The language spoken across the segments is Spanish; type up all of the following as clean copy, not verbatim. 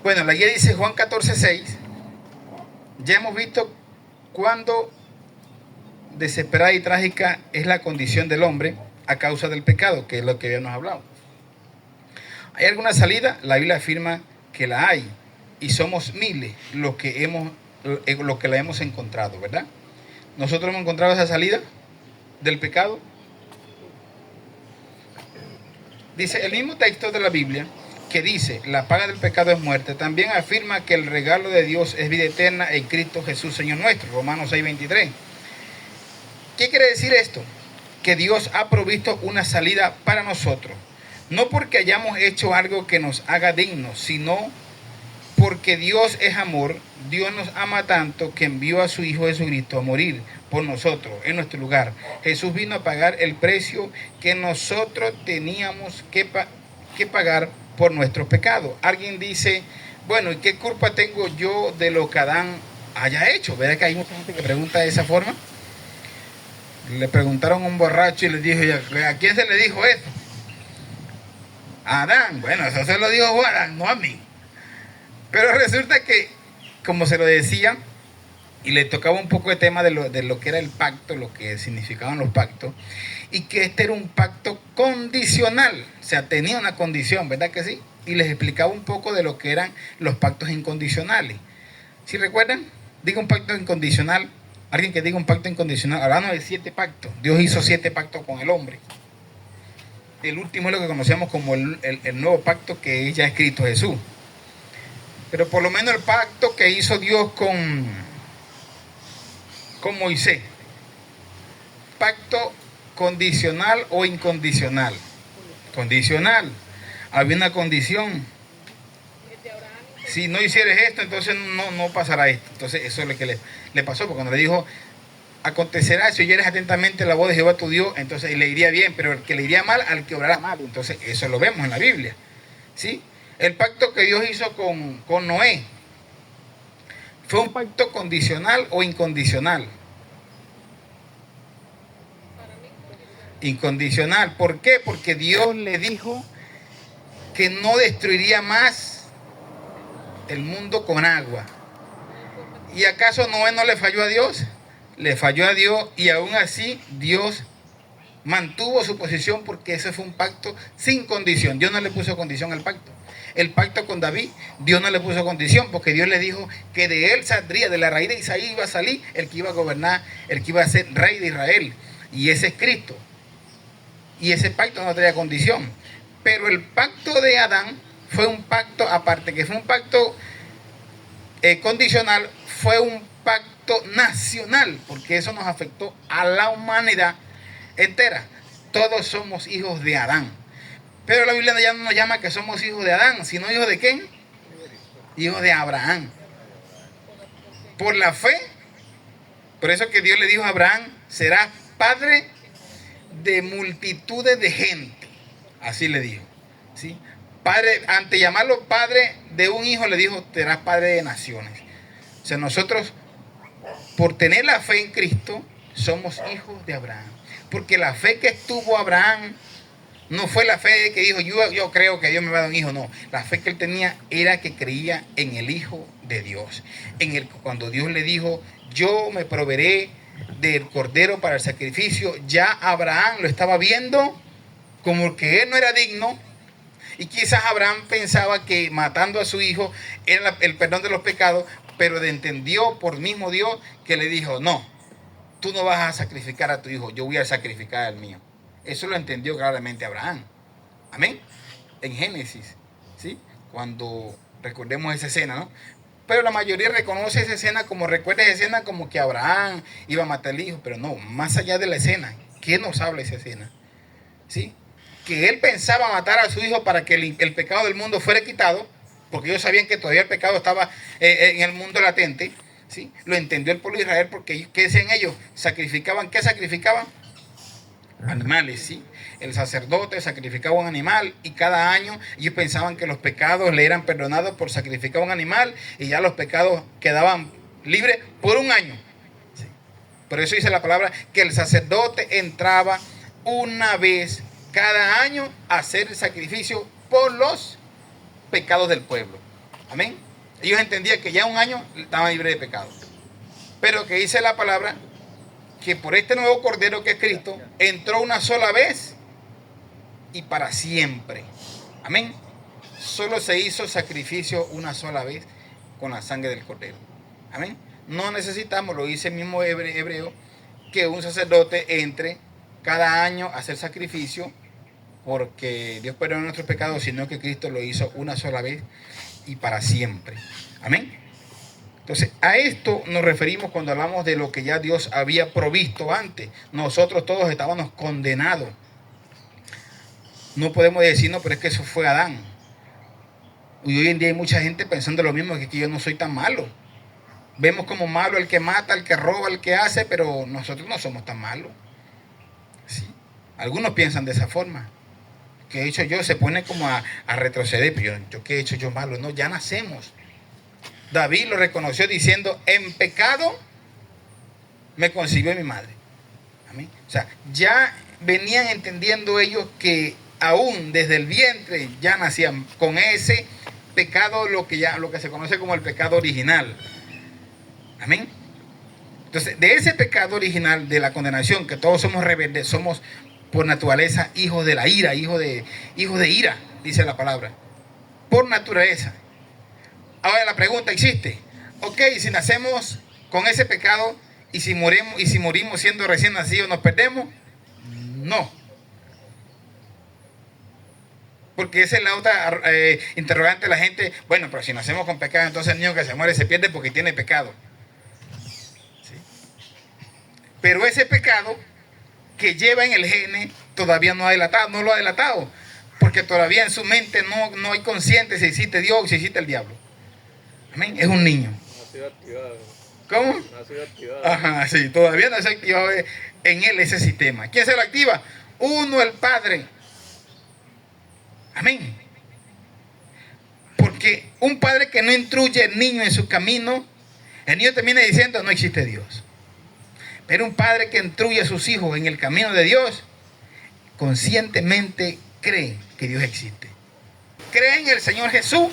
Bueno, la guía dice Juan 14:6. Ya hemos visto cuándo desesperada y trágica es la condición del hombre a causa del pecado, que es lo que habíamos hablado. ¿Hay alguna salida? La Biblia afirma que la hay, y somos miles los que la hemos encontrado, ¿verdad? Nosotros hemos encontrado esa salida del pecado. Dice el mismo texto de la Biblia que dice la paga del pecado es muerte, también afirma que el regalo de Dios es vida eterna en Cristo Jesús Señor nuestro, Romanos 6:23. ¿Qué quiere decir esto? Que Dios ha provisto una salida para nosotros, no porque hayamos hecho algo que nos haga dignos, sino porque Dios es amor. Dios nos ama tanto que envió a su Hijo Jesucristo a morir por nosotros en nuestro lugar. Jesús vino a pagar el precio que nosotros teníamos que pagar por nuestros pecados. Alguien dice, bueno, ¿y qué culpa tengo yo de lo que Adán haya hecho? ¿Verdad que hay mucha gente que pregunta de esa forma? Le preguntaron a un borracho y le dijo, ¿a quién se le dijo eso? A Adán. Bueno, eso se lo dijo Adán, no a mí. Pero resulta que, como se lo decía, y le tocaba un poco de tema de lo que era el pacto, lo que significaban los pactos, y que este era un pacto condicional, o sea, tenía una condición, ¿verdad que sí? Y les explicaba un poco de lo que eran los pactos incondicionales. ¿Sí recuerdan? Diga un pacto incondicional. Alguien que diga un pacto incondicional. Hablando de 7 pactos. Dios hizo 7 pactos con el hombre. El último es lo que conocemos como el nuevo pacto que ya ha escrito Jesús. Pero por lo menos el pacto que hizo Dios con Moisés. Pacto condicional o incondicional. Condicional. Había una condición. Si no hicieres esto, entonces no pasará esto. Entonces eso es lo que le pasó, porque cuando le dijo, acontecerá si oyeres atentamente la voz de Jehová tu Dios, entonces le iría bien, pero el que le iría mal, al que obrará mal. Entonces eso lo vemos en la Biblia, ¿sí? El pacto que Dios hizo con Noé, ¿fue un pacto condicional o incondicional? Incondicional. ¿Por qué? Porque Dios le dijo que no destruiría más el mundo con agua. ¿Y acaso Noé no le falló a Dios? Le falló a Dios, y aún así Dios mantuvo su posición, porque ese fue un pacto sin condición. Dios no le puso condición al pacto. El pacto con David, Dios no le puso condición, porque Dios le dijo que de él saldría, de la raíz de Isaí iba a salir el que iba a gobernar, el que iba a ser rey de Israel, y ese es Cristo. Y ese pacto no tenía condición. Pero el pacto de Adán fue un pacto, aparte que fue un pacto condicional, fue un pacto nacional, porque eso nos afectó a la humanidad entera. Todos somos hijos de Adán. Pero la Biblia ya no nos llama que somos hijos de Adán, sino hijos de ¿quién? Hijos de Abraham. Por la fe. Por eso que Dios le dijo a Abraham, serás padre de multitudes de gente. Así le dijo, ¿sí? Padre, ante llamarlo padre de un hijo, le dijo, serás padre de naciones. O sea, nosotros, por tener la fe en Cristo, somos hijos de Abraham. Porque la fe que tuvo Abraham no fue la fe que dijo, yo creo que Dios me va a dar un hijo. No, la fe que él tenía era que creía en el Hijo de Dios. Cuando Dios le dijo, yo me proveeré del cordero para el sacrificio, ya Abraham lo estaba viendo como que él no era digno. Y quizás Abraham pensaba que matando a su hijo era el perdón de los pecados, pero entendió por mismo Dios que le dijo, no, tú no vas a sacrificar a tu hijo, yo voy a sacrificar al mío. Eso lo entendió claramente Abraham. Amén. En Génesis, ¿sí? Cuando recordemos esa escena, ¿no? Pero la mayoría reconoce esa escena recuerda esa escena como que Abraham iba a matar al hijo, pero no, más allá de la escena, ¿qué nos habla esa escena? ¿Sí? Que él pensaba matar a su hijo para que el pecado del mundo fuera quitado, porque ellos sabían que todavía el pecado estaba en el mundo latente, ¿sí? Lo entendió el pueblo de Israel, porque ¿qué decían ellos? Sacrificaban, ¿qué sacrificaban? Animales, ¿sí? El sacerdote sacrificaba un animal, y cada año ellos pensaban que los pecados le eran perdonados por sacrificar un animal, y ya los pecados quedaban libres por un año, ¿sí? Por eso dice la palabra que el sacerdote entraba una vez cada año a hacer el sacrificio por los pecados del pueblo. Amén. Ellos entendían que ya un año estaban libres de pecado. Pero que dice la palabra que por este nuevo Cordero que es Cristo, entró una sola vez y para siempre. Amén. Solo se hizo sacrificio una sola vez con la sangre del Cordero. Amén. No necesitamos, lo dice el mismo Hebreo, que un sacerdote entre cada año a hacer sacrificio porque Dios perdonó nuestros pecados, sino que Cristo lo hizo una sola vez y para siempre. Amén. Entonces, a esto nos referimos cuando hablamos de lo que ya Dios había provisto antes. Nosotros todos estábamos condenados. No podemos decir, no, pero es que eso fue Adán. Y hoy en día hay mucha gente pensando lo mismo, que yo no soy tan malo. Vemos como malo el que mata, el que roba, el que hace, pero nosotros no somos tan malos. ¿Sí? Algunos piensan de esa forma. ¿Qué he hecho yo? Se pone como a retroceder. Pero yo ¿qué he hecho yo malo? No, ya nacemos. David lo reconoció diciendo, en pecado me concibió mi madre. Amén. O sea, ya venían entendiendo ellos que aún desde el vientre ya nacían con ese pecado, lo que se conoce como el pecado original. Amén. Entonces, de ese pecado original, de la condenación, que todos somos rebeldes, somos por naturaleza hijos de la ira, hijos de ira, dice la palabra. Por naturaleza. Ahora la pregunta existe. Ok, si nacemos con ese pecado y si morimos siendo recién nacidos, ¿nos perdemos? No. Porque esa es la otra interrogante de la gente. Bueno, pero si nacemos con pecado, entonces el niño que se muere se pierde porque tiene pecado. ¿Sí? Pero ese pecado que lleva en el gene todavía no lo ha delatado. Porque todavía en su mente no hay consciente si existe Dios o si existe el diablo. Amén. Es un niño. No ha sido activado. ¿Cómo? No ha sido activado. Ajá, sí, todavía no se ha activado en él ese sistema. ¿Quién se lo activa? Uno, el Padre. Amén. Porque un padre que no instruye al niño en su camino, el niño termina diciendo, no existe Dios. Pero un padre que instruye a sus hijos en el camino de Dios, conscientemente cree que Dios existe. Cree en el Señor Jesús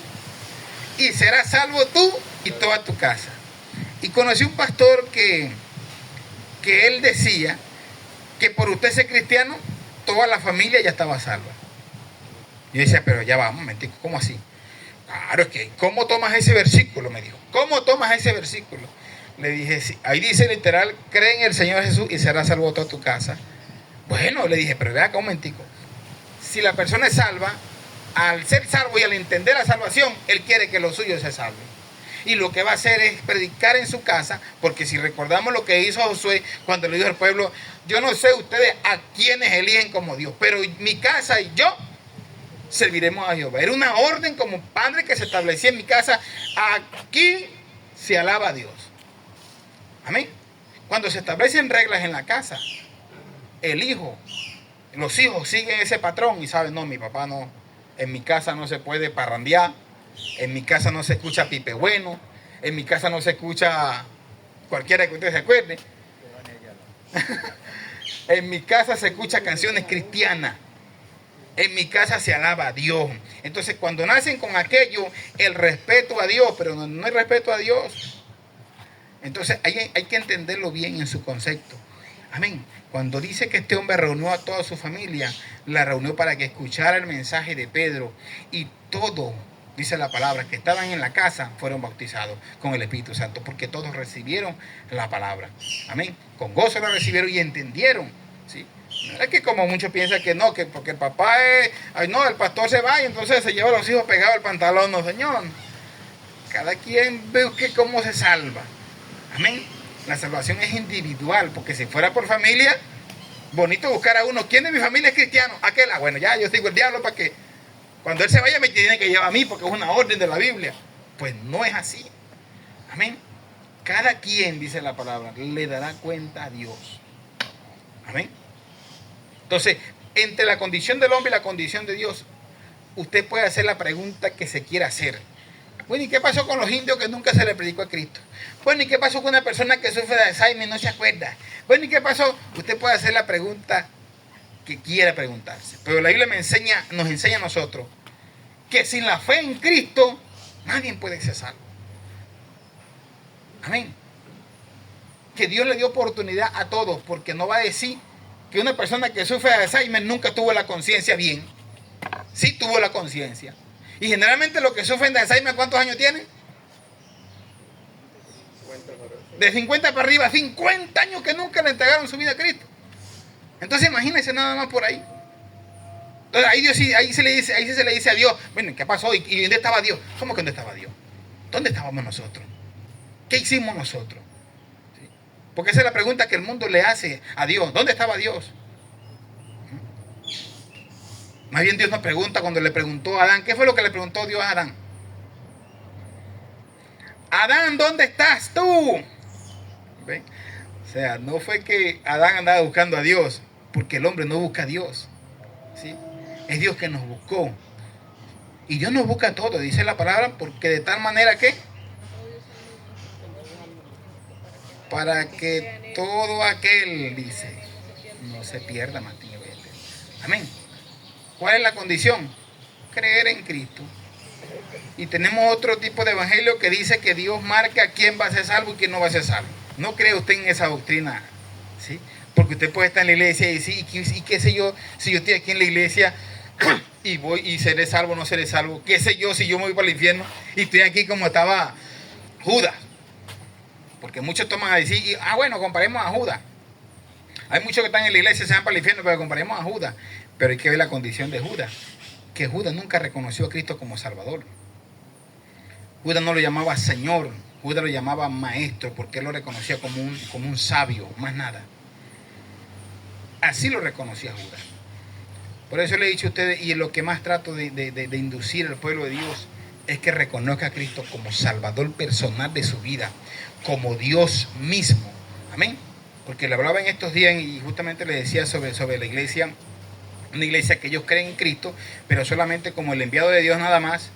y serás salvo tú y toda tu casa. Y conocí un pastor que él decía que por usted ser cristiano, toda la familia ya estaba salva. Yo decía, pero ya va, un momentico, ¿cómo así? Claro, es que, ¿cómo tomas ese versículo? Me dijo, ¿cómo tomas ese versículo? Le dije, sí, ahí dice literal, cree en el Señor Jesús y serás salvo toda tu casa. Bueno, le dije, pero vea acá un momentico. Si la persona es salva, al ser salvo y al entender la salvación, él quiere que los suyos se salven. Y lo que va a hacer es predicar en su casa, porque si recordamos lo que hizo Josué cuando le dijo al pueblo, yo no sé ustedes a quiénes eligen como Dios, pero mi casa y yo serviremos a Jehová. Era una orden como padre que se establecía en mi casa, aquí se alaba a Dios. Amén. Cuando se establecen reglas en la casa, los hijos siguen ese patrón y saben, no, mi papá no, en mi casa no se puede parrandear, en mi casa no se escucha Pipe Bueno, en mi casa no se escucha cualquiera que ustedes se acuerden. En mi casa se escucha canciones cristianas. En mi casa se alaba a Dios. Entonces, cuando nacen con aquello, el respeto a Dios, pero no hay respeto a Dios. Entonces, hay que entenderlo bien en su concepto. Amén. Cuando dice que este hombre reunió a toda su familia, la reunió para que escuchara el mensaje de Pedro. Y todos, dice la palabra, que estaban en la casa, fueron bautizados con el Espíritu Santo. Porque todos recibieron la palabra. Amén. Con gozo la recibieron y entendieron. ¿Sí? No es que como muchos piensan que no, que porque el papá es, ay no, el pastor se va y entonces se lleva a los hijos pegados al pantalón. No, señor. Cada quien ve cómo se salva. Amén. La salvación es individual, porque si fuera por familia, bonito buscar a uno. ¿Quién de mi familia es cristiano? Aquel, bueno, ya yo sigo el diablo para que cuando él se vaya me tiene que llevar a mí, porque es una orden de la Biblia. Pues no es así. Amén. Cada quien, dice la palabra, le dará cuenta a Dios. Amén. Entonces, entre la condición del hombre y la condición de Dios, usted puede hacer la pregunta que se quiera hacer. Bueno, ¿y qué pasó con los indios que nunca se le predicó a Cristo? Bueno, ¿y qué pasó con una persona que sufre de Alzheimer y no se acuerda? Bueno, ¿y qué pasó? Usted puede hacer la pregunta que quiera preguntarse. Pero la Biblia nos enseña a nosotros que sin la fe en Cristo Nadie puede ser salvo. Amén. Que Dios le dio oportunidad a todos, porque no va a decir que una persona que sufre de Alzheimer nunca tuvo la conciencia bien. Sí tuvo la conciencia. Y generalmente los que sufren de Alzheimer, ¿cuántos años tienen? De 50 para arriba, 50 años que nunca le entregaron su vida a Cristo. Entonces imagínense nada más por ahí. Entonces ahí se le dice a Dios, bueno, ¿qué pasó? ¿Y dónde estaba Dios? ¿Cómo que dónde estaba Dios? ¿Dónde estábamos nosotros? ¿Qué hicimos nosotros? ¿Sí? Porque esa es la pregunta que el mundo le hace a Dios. ¿Dónde estaba Dios? Más bien Dios nos pregunta cuando le preguntó a Adán. ¿Qué fue lo que le preguntó Dios a Adán? Adán, ¿dónde estás tú? ¿Ven? O sea, no fue que Adán andaba buscando a Dios, porque el hombre no busca a Dios. ¿Sí? Es Dios que nos buscó. Y Dios nos busca todo, dice la palabra, porque de tal manera que para que todo aquel, dice, no se pierda, Martín. Amén. ¿Cuál es la condición? Creer en Cristo. Y tenemos otro tipo de evangelio que dice que Dios marca quién va a ser salvo y quién no va a ser salvo. No cree usted en esa doctrina, ¿sí? Porque usted puede estar en la iglesia y decir, y qué sé yo, si yo estoy aquí en la iglesia y voy y seré salvo o no seré salvo, qué sé yo si yo me voy para el infierno y estoy aquí como estaba Judas. Porque muchos toman a decir, bueno, comparemos a Judas. Hay muchos que están en la iglesia y se van para el infierno, pero comparemos a Judas. Pero hay que ver la condición de Judas, que Judas nunca reconoció a Cristo como Salvador. Judas no lo llamaba Señor, Judas lo llamaba Maestro, porque él lo reconocía como un sabio, más nada. Así lo reconocía Judas. Por eso le he dicho a ustedes, y lo que más trato de inducir al pueblo de Dios, es que reconozca a Cristo como Salvador personal de su vida, como Dios mismo. Amén. Porque le hablaba en estos días y justamente le decía sobre la iglesia, una iglesia que ellos creen en Cristo, pero solamente como el enviado de Dios nada más,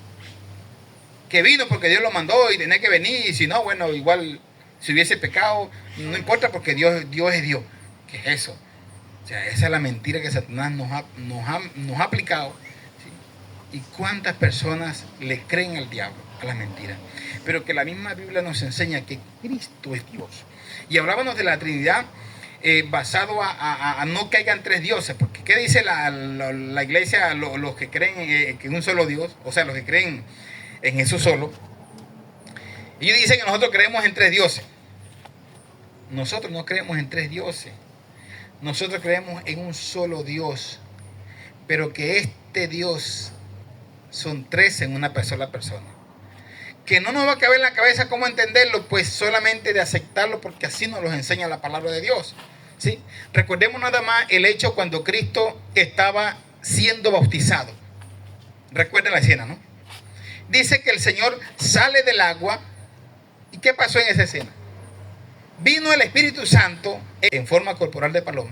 que vino porque Dios lo mandó y tenía que venir, y si no, bueno, igual si hubiese pecado, no importa porque Dios es Dios. ¿Qué es eso? O sea, esa es la mentira que Satanás nos ha aplicado. ¿Sí? ¿Y cuántas personas le creen al diablo, a las mentiras? Pero que la misma Biblia nos enseña que Cristo es Dios. Y hablábamos de la Trinidad basado a no que hayan tres dioses, porque ¿qué dice la iglesia, los que creen que un solo Dios, o sea, los que creen en Jesús solo? Ellos dicen que nosotros creemos en tres dioses. Nosotros no creemos en tres dioses. Nosotros creemos en un solo Dios, pero que este Dios son tres en una sola persona. Que no nos va a caber en la cabeza cómo entenderlo, pues solamente de aceptarlo, porque así nos lo enseña la palabra de Dios. ¿Sí? Recordemos nada más el hecho cuando Cristo estaba siendo bautizado. Recuerden la escena, ¿no? Dice que el Señor sale del agua. ¿Y qué pasó en esa escena? Vino el Espíritu Santo en forma corporal de paloma,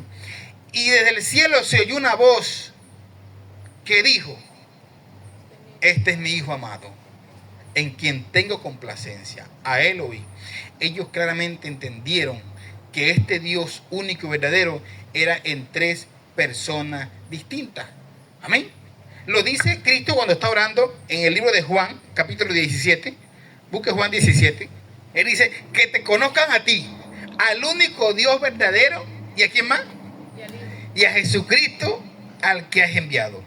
y desde el cielo se oyó una voz que dijo: este es mi Hijo amado, en quien tengo complacencia. A él oí. Ellos claramente entendieron que este Dios único y verdadero era en tres personas distintas. Amén. Lo dice Cristo cuando está orando en el libro de Juan, capítulo 17. Busque Juan 17. Él dice: que te conozcan a ti, al único Dios verdadero, ¿y a quién más? Y a Jesucristo, al que has enviado.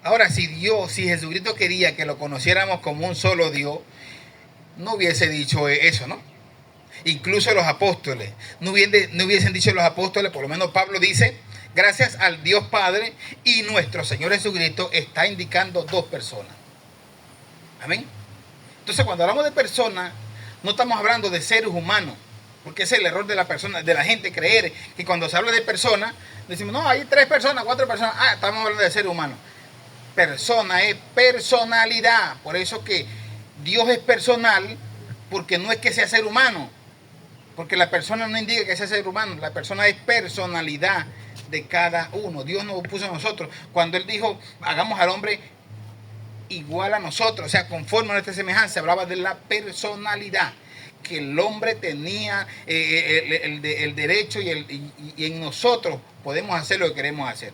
Ahora, si Jesucristo quería que lo conociéramos como un solo Dios, no hubiese dicho eso, ¿no? Incluso los apóstoles, no hubiesen dicho los apóstoles, por lo menos Pablo dice: gracias al Dios Padre y nuestro Señor Jesucristo, está indicando dos personas. Amén. Entonces, cuando hablamos de personas, no estamos hablando de seres humanos, porque ese es el error de la gente, creer que cuando se habla de personas, decimos: no, hay 3 personas, 4 personas, estamos hablando de seres humanos. Persona es personalidad, por eso que Dios es personal, porque no es que sea ser humano, porque la persona no indica que sea ser humano, la persona es personalidad de cada uno. Dios nos puso a nosotros, cuando Él dijo: hagamos al hombre igual a nosotros, o sea, conforme a nuestra semejanza, hablaba de la personalidad, que el hombre tenía el derecho y en nosotros podemos hacer lo que queremos hacer.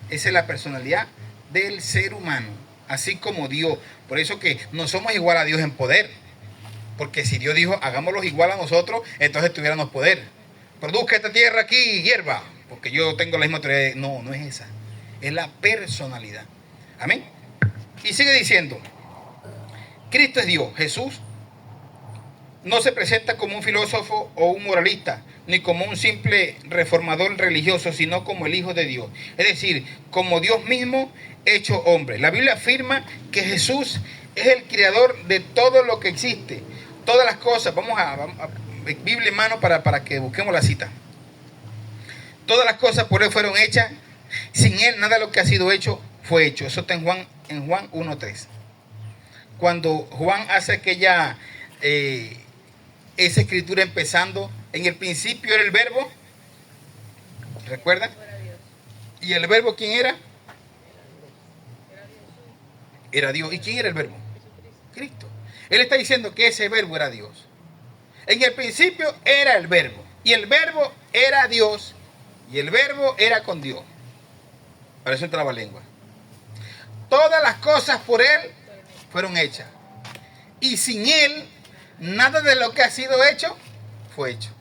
Esa es la personalidad del ser humano. así como Dios. Por eso que no somos igual a Dios en poder. Porque si Dios dijo, hagámoslos igual a nosotros, entonces tuviéramos poder. Produzca esta tierra aquí hierba, porque yo tengo la misma autoridad. No, no es esa. Es la personalidad. Amén. Y sigue diciendo, Cristo es Dios. Jesús no se presenta como un filósofo o un moralista, ni como un simple reformador religioso, sino como el Hijo de Dios. Es decir, como Dios mismo hecho hombre. La Biblia afirma que Jesús es el creador de todo lo que existe, todas las cosas. Vamos a Biblia en mano para que busquemos la cita. Todas las cosas por Él fueron hechas. Sin Él nada de lo que ha sido hecho fue hecho. Eso está en Juan 1:3. Cuando Juan hace aquella esa escritura empezando, en el principio era el verbo, ¿recuerdan? ¿Y el verbo quién era? Era Dios. ¿Y quién era el verbo? Cristo. Él está diciendo que ese verbo era Dios. En el principio era el verbo, y el verbo era Dios, y el verbo era con Dios. Parece un trabalengua. Todas las cosas por Él fueron hechas, y sin Él nada de lo que ha sido hecho fue hecho.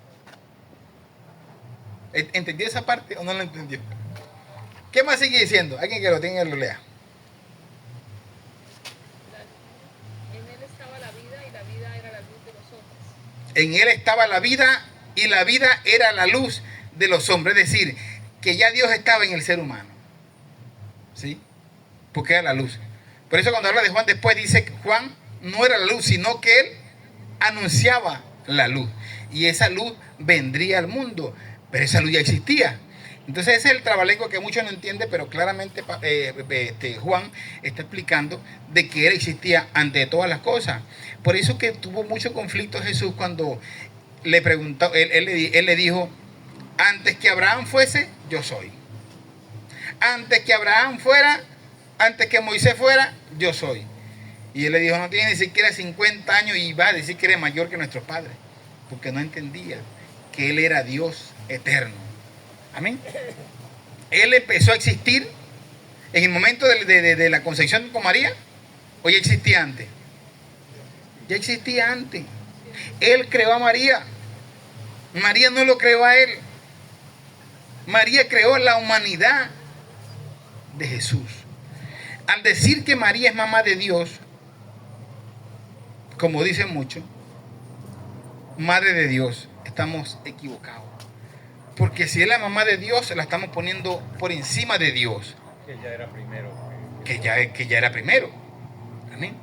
¿Entendió esa parte o no la entendió? ¿Qué más sigue diciendo? Alguien que lo tenga y lo lea. En Él estaba la vida y la vida era la luz de los hombres. En Él estaba la vida y la vida era la luz de los hombres. Es decir, que ya Dios estaba en el ser humano. ¿Sí? Porque era la luz. Por eso cuando habla de Juan después dice que Juan no era la luz, sino que él anunciaba la luz. Y esa luz vendría al mundo. Pero esa luz ya existía. Entonces ese es el trabalenguas que muchos no entienden, pero claramente Juan está explicando de que Él existía ante todas las cosas. Por eso que tuvo mucho conflicto Jesús cuando le preguntó, él le dijo, antes que Abraham fuese, yo soy. Antes que Abraham fuera, antes que Moisés fuera, yo soy. Y él le dijo, no tiene ni siquiera 50 años y va a decir que eres mayor que nuestros padres. Porque no entendía que Él era Dios eterno. Amén. Él empezó a existir en el momento de la concepción con María, o ya existía antes. Ya existía antes. Él creó a María. María no lo creó a Él. María creó la humanidad de Jesús. Al decir que María es mamá de Dios, como dicen muchos, madre de Dios, estamos equivocados. Porque si es la mamá de Dios, la estamos poniendo por encima de Dios. Que ya era primero. Que ya era primero. Amén.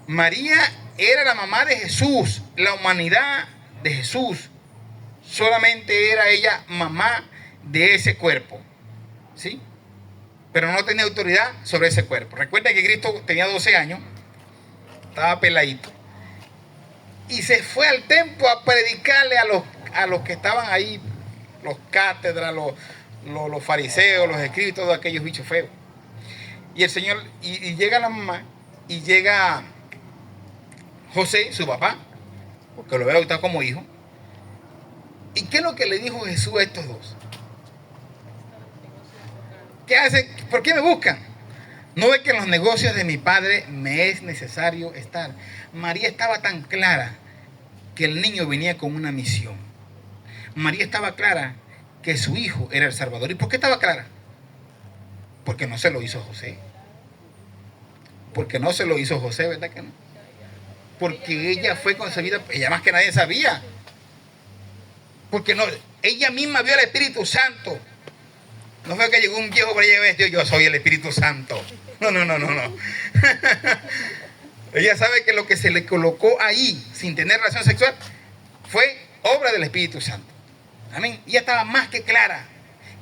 María era la mamá de Jesús, la humanidad de Jesús. Solamente era ella mamá de ese cuerpo. ¿Sí? Pero no tenía autoridad sobre ese cuerpo. Recuerda que Cristo tenía 12 años, estaba peladito, y se fue al templo a predicarle a los que estaban ahí, los cátedras, los fariseos, los escribas, todos aquellos bichos feos. Y el Señor, y llega la mamá, y llega José, su papá, porque lo veo ahorita como hijo. ¿Y qué es lo que le dijo Jesús a estos dos? ¿Qué hacen? ¿Por qué me buscan? ¿No ve que en los negocios de mi padre me es necesario estar? María estaba tan clara que el niño venía con una misión. María estaba clara que su hijo era el Salvador. ¿Y por qué estaba clara? Porque no se lo hizo José. Porque no se lo hizo José, ¿verdad que no? Porque ella fue concebida, ella más que nadie sabía. Porque no, ella misma vio al Espíritu Santo. No fue que llegó un viejo por allá y dijo, yo soy el Espíritu Santo. No. Ella sabe que lo que se le colocó ahí, sin tener relación sexual, fue obra del Espíritu Santo. Amén. Ella estaba más que clara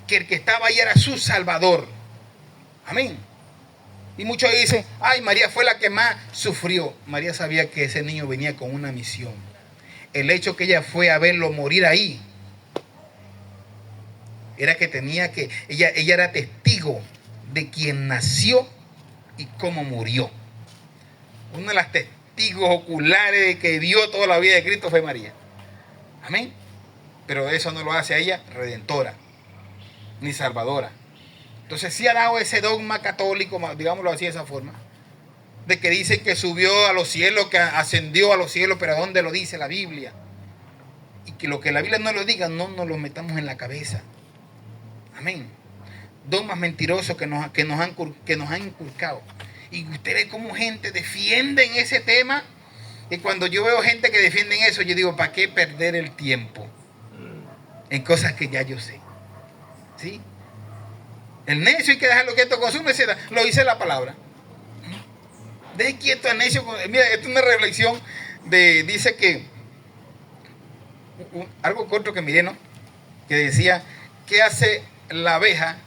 que el que estaba ahí era su Salvador. Amén. Y muchos dicen, ay, María fue la que más sufrió. María sabía que ese niño venía con una misión. El hecho que ella fue a verlo morir ahí, era que tenía que, ella era testigo de quien nació y cómo murió. Uno de los testigos oculares que vio toda la vida de Cristo fue María. Amén. Pero eso no lo hace a ella redentora, ni salvadora. Entonces sí ha dado ese dogma católico, digámoslo así de esa forma, de que dice que subió a los cielos, que ascendió a los cielos, pero ¿a dónde lo dice la Biblia? Y que lo que la Biblia no lo diga, no nos lo metamos en la cabeza. Amén. Dogmas mentirosos que nos han inculcado. Y usted ve cómo gente defiende en ese tema. Y cuando yo veo gente que defiende eso, yo digo, ¿para qué perder el tiempo en cosas que ya yo sé? ¿Sí? El necio hay que dejarlo quieto con su necedad. Lo dice la palabra. Deje quieto al necio. Mira, esta es una reflexión dice que algo corto que miré, ¿no? Que decía, ¿qué hace la abeja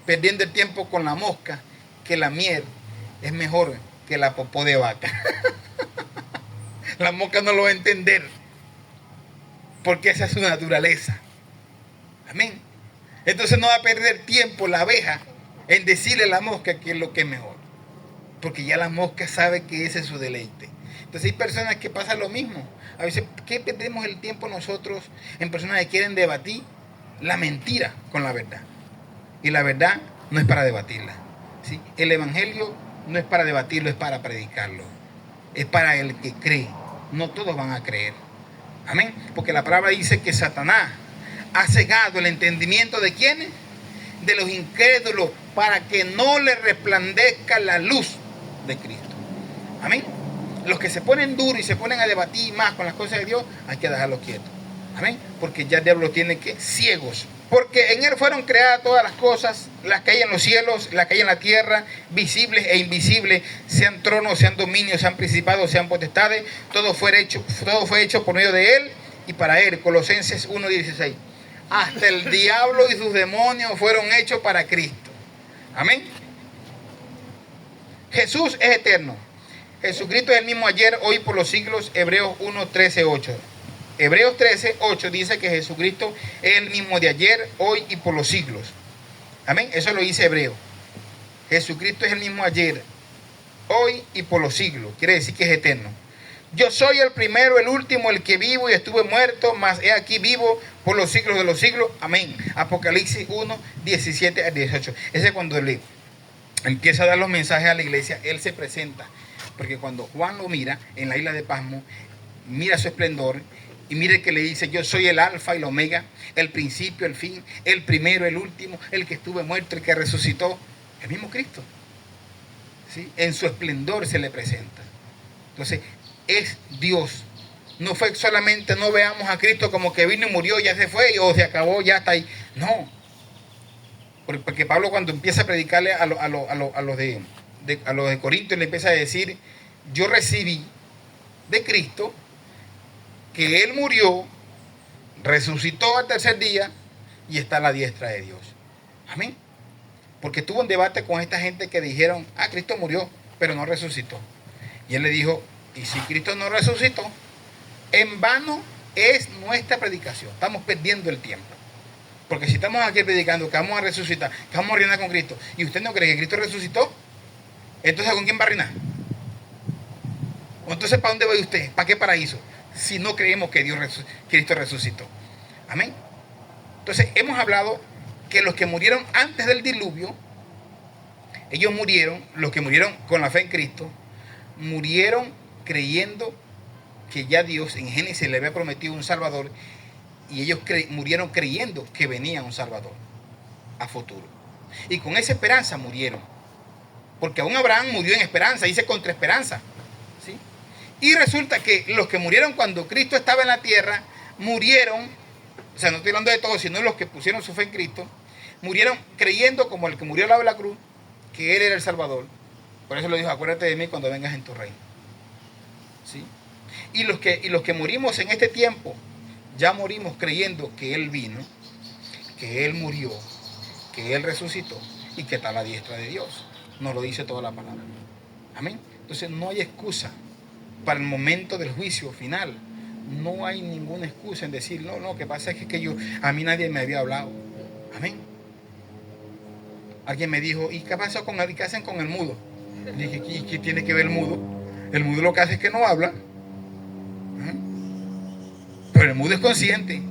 perdiendo el tiempo con la mosca? Que la miel es mejor que la popó de vaca. La mosca no lo va a entender, porque esa es su naturaleza. Amén. Entonces no va a perder tiempo la abeja en decirle a la mosca que es lo que es mejor, porque ya la mosca sabe que ese es su deleite. Entonces hay personas que pasa lo mismo. A veces, ¿qué perdemos el tiempo nosotros en personas que quieren debatir la mentira con la verdad? Y la verdad no es para debatirla, ¿sí? El evangelio no es para debatirlo, es para predicarlo. Es para el que cree. No todos van a creer. Amén. Porque la palabra dice que Satanás ha cegado el entendimiento de ¿quiénes? De los incrédulos, para que no le resplandezca la luz de Cristo. Amén. Los que se ponen duros y se ponen a debatir más con las cosas de Dios, hay que dejarlos quietos. Amén. Porque ya el diablo tiene que ciegos. Porque en él fueron creadas todas las cosas, las que hay en los cielos, las que hay en la tierra, visibles e invisibles, sean tronos, sean dominios, sean principados, sean potestades. Todo fue hecho por medio de él y para él. Colosenses 1:16. Hasta el diablo y sus demonios fueron hechos para Cristo. Amén. Jesús es eterno. Jesucristo es el mismo ayer, hoy, por los siglos. Hebreos 1:13-8. Hebreos 13:8 dice que Jesucristo es el mismo de ayer, hoy y por los siglos. Amén. Eso lo dice Hebreo. Jesucristo es el mismo ayer, hoy y por los siglos. Quiere decir que es eterno. Yo soy el primero, el último, el que vivo y estuve muerto, mas he aquí vivo por los siglos de los siglos. Amén. Apocalipsis 1:17-18. Ese es cuando él empieza a dar los mensajes a la iglesia, él se presenta. Porque cuando Juan lo mira en la isla de Pasmo, mira su esplendor y mire que le dice, yo soy el alfa y el omega, el principio, el fin, el primero, el último, el que estuve muerto, el que resucitó, el mismo Cristo. ¿Sí? En su esplendor se le presenta. Entonces, es Dios. No fue solamente, no veamos a Cristo como que vino y murió, ya se fue, o se acabó, ya está ahí. No. Porque Pablo, cuando empieza a predicarle a los de Corinto, le empieza a decir, yo recibí de Cristo que él murió, resucitó al tercer día y está a la diestra de Dios. Amén. Porque tuvo un debate con esta gente que dijeron, Cristo murió, pero no resucitó. Y él le dijo, y si Cristo no resucitó, en vano es nuestra predicación. Estamos perdiendo el tiempo. Porque si estamos aquí predicando que vamos a resucitar, que vamos a reinar con Cristo, y usted no cree que Cristo resucitó, entonces ¿con quién va a reinar? Entonces, ¿para dónde va usted? ¿Para qué paraíso? Si no creemos que Cristo resucitó. Amén. Entonces, hemos hablado que los que murieron antes del diluvio, ellos murieron, los que murieron con la fe en Cristo, murieron creyendo que ya Dios en Génesis le había prometido un Salvador, y ellos murieron creyendo que venía un Salvador a futuro. Y con esa esperanza murieron. Porque aún Abraham murió en esperanza, dice contra esperanza. ¿Sí? Y resulta que los que murieron cuando Cristo estaba en la tierra, murieron, o sea, no estoy hablando de todos, sino los que pusieron su fe en Cristo, murieron creyendo, como el que murió al lado de la cruz, que Él era el Salvador. Por eso lo dijo, acuérdate de mí cuando vengas en tu reino. ¿Sí? Y los que morimos en este tiempo, ya morimos creyendo que Él vino, que Él murió, que Él resucitó y que está a la diestra de Dios. Nos lo dice toda la palabra. Amén. Entonces no hay excusa para el momento del juicio final. No hay ninguna excusa en decir, no, lo que pasa es que a mí nadie me había hablado. Amén. Alguien me dijo, ¿y qué pasó con él? ¿Qué hacen con el mudo? Le dije, ¿y qué tiene que ver el mudo? El mudo lo que hace es que no habla. Pero el mudo es consciente.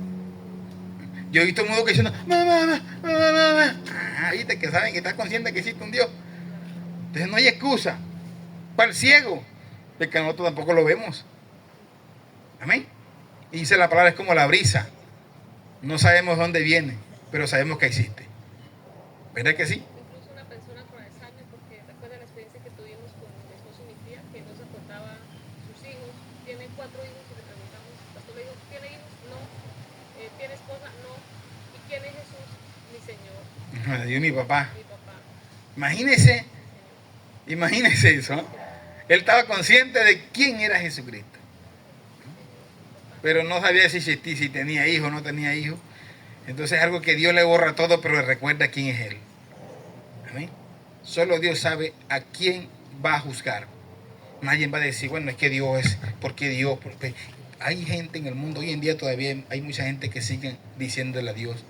Yo he visto mudo que diciendo, mamá. Viste que saben que estás consciente que existe un Dios. Entonces no hay excusa. para el ciego, de que nosotros tampoco lo vemos. Amén. Y dice la palabra, es como la brisa. No sabemos dónde viene, pero sabemos que existe. ¿Verdad que sí? Incluso una persona con Alzheimer, porque recuerda la experiencia que tuvimos con mi esposo y mi tía, que no se acordaba sus hijos. Tiene 4 hijos y le preguntamos, el pastor le dijo, ¿tiene hijos? No. ¿Tiene esposa? No. ¿Y quién es Jesús? Mi Señor, Dios, mi papá. mi papá. Imagínese, imagínese eso, ¿no? Él estaba consciente de quién era Jesucristo. Pero no sabía si tenía hijo o no tenía hijo. Entonces es algo que Dios le borra todo, pero le recuerda quién es Él. Amén. Solo Dios sabe a quién va a juzgar. Nadie va a decir, bueno, es que Dios es, porque Dios. Porque hay gente en el mundo, hoy en día todavía hay mucha gente que sigue diciéndole a Dios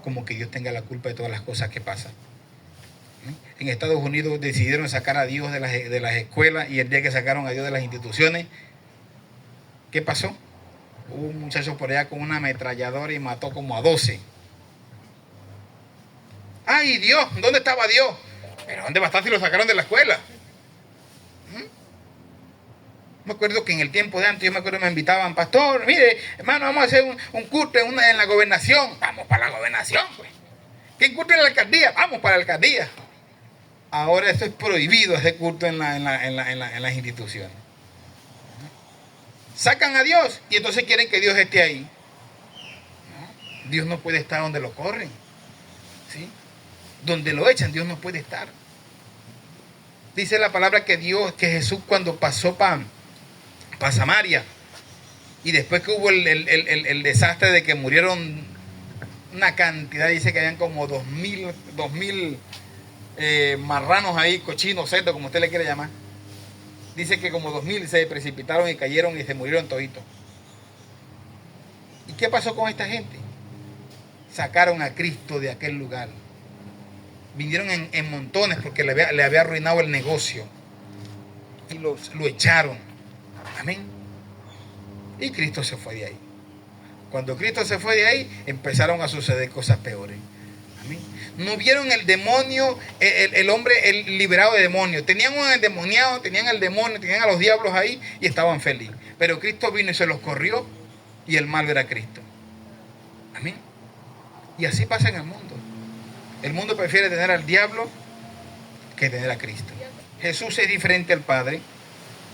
como que Dios tenga la culpa de todas las cosas que pasan. En Estados Unidos decidieron sacar a Dios de las escuelas, y el día que sacaron a Dios de las instituciones, ¿qué pasó? Hubo un muchacho por allá con una ametralladora y mató como a 12. ¡Ay, Dios! ¿Dónde estaba Dios? Pero ¿dónde bastante lo sacaron de la escuela? Me acuerdo que en el tiempo de antes, yo me acuerdo que me invitaban, pastor, mire, hermano, vamos a hacer un culto en la gobernación. Vamos para la gobernación, pues. ¿Qué culto en la alcaldía? Vamos para la alcaldía. Ahora esto es prohibido, ese culto en las instituciones. Sacan a Dios y entonces quieren que Dios esté ahí. No, Dios no puede estar donde lo corren, ¿sí? Donde lo echan, Dios no puede estar. Dice la palabra que Jesús cuando pasó para Samaria, y después que hubo el desastre de que murieron una cantidad, dice que habían como 2000 marranos ahí, cochinos, cerdos, como usted le quiere llamar. Dice que como 2000 se precipitaron y cayeron y se murieron toditos. ¿Y qué pasó con esta gente? Sacaron a Cristo de aquel lugar. Vinieron en montones porque le había arruinado el negocio. Y lo echaron. Amén. Y Cristo se fue de ahí. Cuando Cristo se fue de ahí, empezaron a suceder cosas peores. Amén. No vieron el demonio, el hombre liberado de demonios. Tenían un endemoniado, tenían el demonio, tenían a los diablos ahí y estaban felices. Pero Cristo vino y se los corrió, y el mal era Cristo. Amén. Y así pasa en el mundo. El mundo prefiere tener al diablo que tener a Cristo. Jesús es diferente al Padre,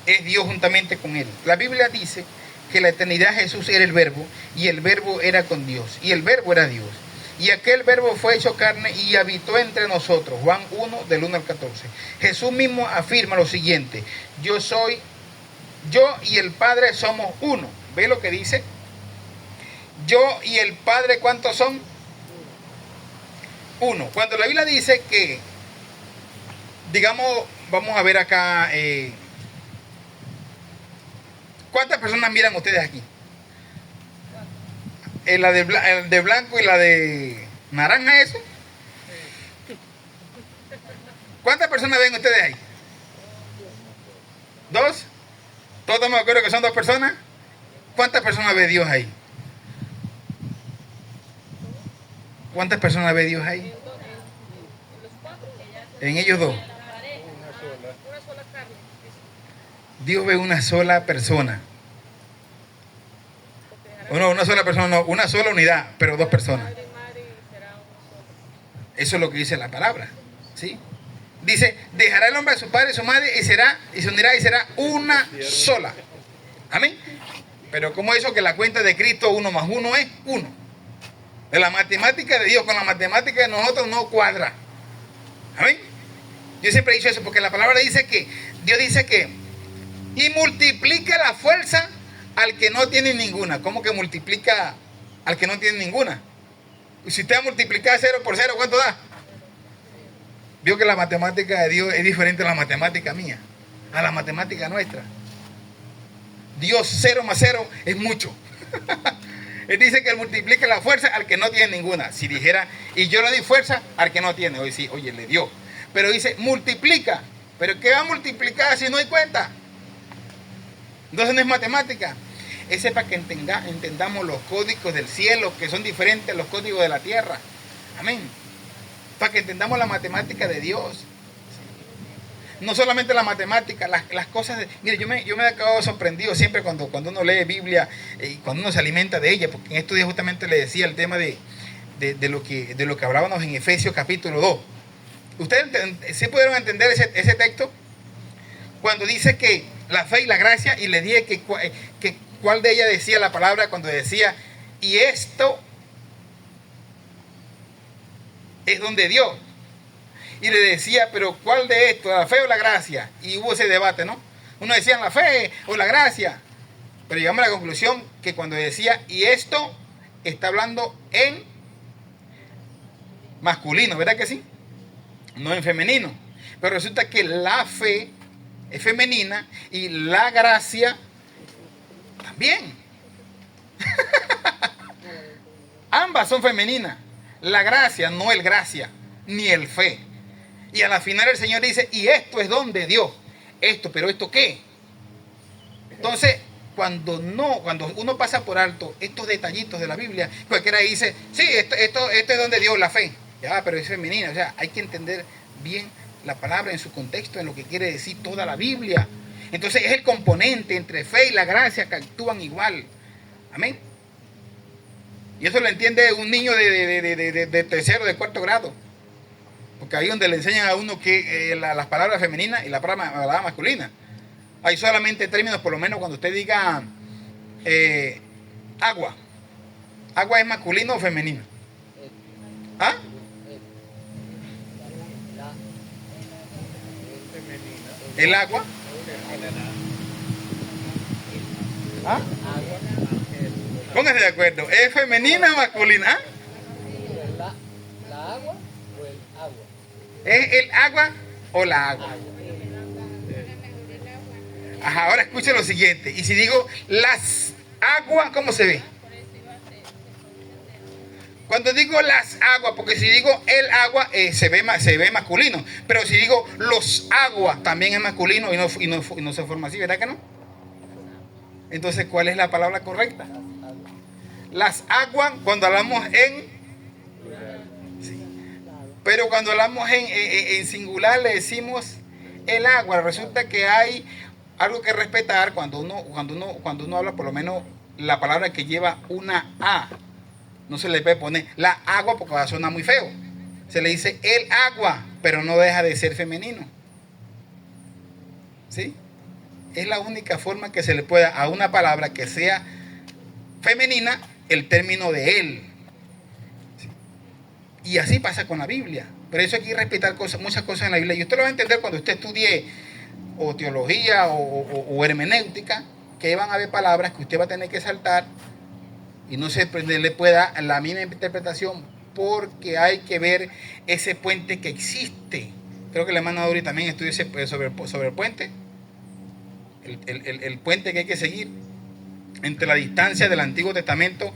es Dios juntamente con Él. La Biblia dice que en la eternidad Jesús era el Verbo, y el Verbo era con Dios, y el Verbo era Dios. Y aquel Verbo fue hecho carne y habitó entre nosotros. Juan 1, del 1 al 14. Jesús mismo afirma lo siguiente: yo y el Padre somos uno. ¿Ve lo que dice? Yo y el Padre, ¿cuántos son? Uno. Cuando la Biblia dice que, digamos, vamos a ver acá, ¿cuántas personas miran ustedes aquí? La de blanco y la de naranja, eso. ¿Cuántas personas ven ustedes ahí? ¿Dos? ¿Todos estamos de acuerdo que son 2 personas? ¿Cuántas personas ve Dios ahí? ¿Cuántas personas ve Dios ahí? En ellos 2. Una sola carne. Dios ve una sola persona. O no, una sola persona, no, una sola unidad, pero 2 personas. Padre y madre y será uno solo. Eso es lo que dice la palabra, ¿sí? Dice, dejará el hombre a su padre y su madre y se unirá y será una sola. Amén. Pero ¿cómo es eso que la cuenta de Cristo 1 más 1 es 1? De la matemática de Dios con la matemática de nosotros no cuadra. Amén. Yo siempre he dicho eso porque la palabra dice que, Dios dice que, y multiplica la fuerza al que no tiene ninguna. ¿Cómo que multiplica al que no tiene ninguna? Si usted multiplica 0 por 0, ¿cuánto da? Vio que la matemática de Dios es diferente a la matemática mía, a la matemática nuestra. Dios 0 más 0 es mucho. Él dice que él multiplica la fuerza al que no tiene ninguna. Si dijera, y yo le di fuerza al que no tiene, hoy sí, oye, le dio. Pero dice, multiplica. ¿Pero qué va a multiplicar si no hay cuenta? Entonces no es matemática. Ese es para que entendamos los códigos del cielo, que son diferentes a los códigos de la tierra. Amén. Para que entendamos la matemática de Dios. No solamente la matemática, las cosas. Mire, yo me he acabado sorprendido siempre cuando uno lee Biblia y cuando uno se alimenta de ella, porque en estos días justamente le decía el tema de lo que hablábamos en Efesios capítulo 2. ¿Ustedes sí pudieron entender ese texto? Cuando dice que la fe y la gracia, y le dije que cuál de ellas decía la palabra cuando decía, y esto es donde Dios. Y le decía, pero ¿cuál de esto? ¿La fe o la gracia? Y hubo ese debate, ¿no? Uno decía la fe o la gracia. Pero llegamos a la conclusión que cuando decía, y esto está hablando en masculino, ¿verdad que sí? No en femenino. Pero resulta que la fe es femenina y la gracia también. Ambas son femeninas. La gracia, no el gracia, ni el fe. Y a la final el Señor dice, y esto es donde Dios. Esto, pero ¿esto qué? Entonces, cuando uno pasa por alto estos detallitos de la Biblia, cualquiera dice, sí, esto es donde Dios, la fe. Ya, pero es femenina. O sea, hay que entender bien la palabra en su contexto, en lo que quiere decir toda la Biblia. Entonces, es el componente entre fe y la gracia que actúan igual. Amén. Y eso lo entiende un niño de tercero, de cuarto grado. Porque ahí donde le enseñan a uno que las palabras femeninas y la palabra masculina. Hay solamente términos, por lo menos cuando usted diga agua. ¿Agua es masculino o femenino? ¿Ah? ¿El agua? ¿Ah? Pónganse de acuerdo. ¿Es femenina o masculina? ¿Ah? ¿La agua o el agua? ¿Es el agua o la agua? Ajá, ahora escuche lo siguiente. Y si digo las aguas, ¿cómo se ve? Cuando digo las aguas, porque si digo el agua, se ve masculino. Pero si digo los aguas, también es masculino y no se forma así, ¿verdad que no? Entonces, ¿cuál es la palabra correcta? Las aguas, cuando hablamos en... Sí. Pero cuando hablamos en singular, le decimos el agua. Resulta que hay algo que respetar cuando uno habla, por lo menos la palabra que lleva una A. No se le puede poner la agua porque va a sonar muy feo. Se le dice el agua, pero no deja de ser femenino. ¿Sí? Es la única forma que se le pueda a una palabra que sea femenina el término de él. ¿Sí? Y así pasa con la Biblia. Por eso hay que respetar muchas cosas en la Biblia. Y usted lo va a entender cuando usted estudie o teología o hermenéutica, que van a haber palabras que usted va a tener que saltar y no se le pueda la misma interpretación, porque hay que ver ese puente que existe. Creo que la hermana Dori también estudia sobre el puente, el puente que hay que seguir entre la distancia del Antiguo Testamento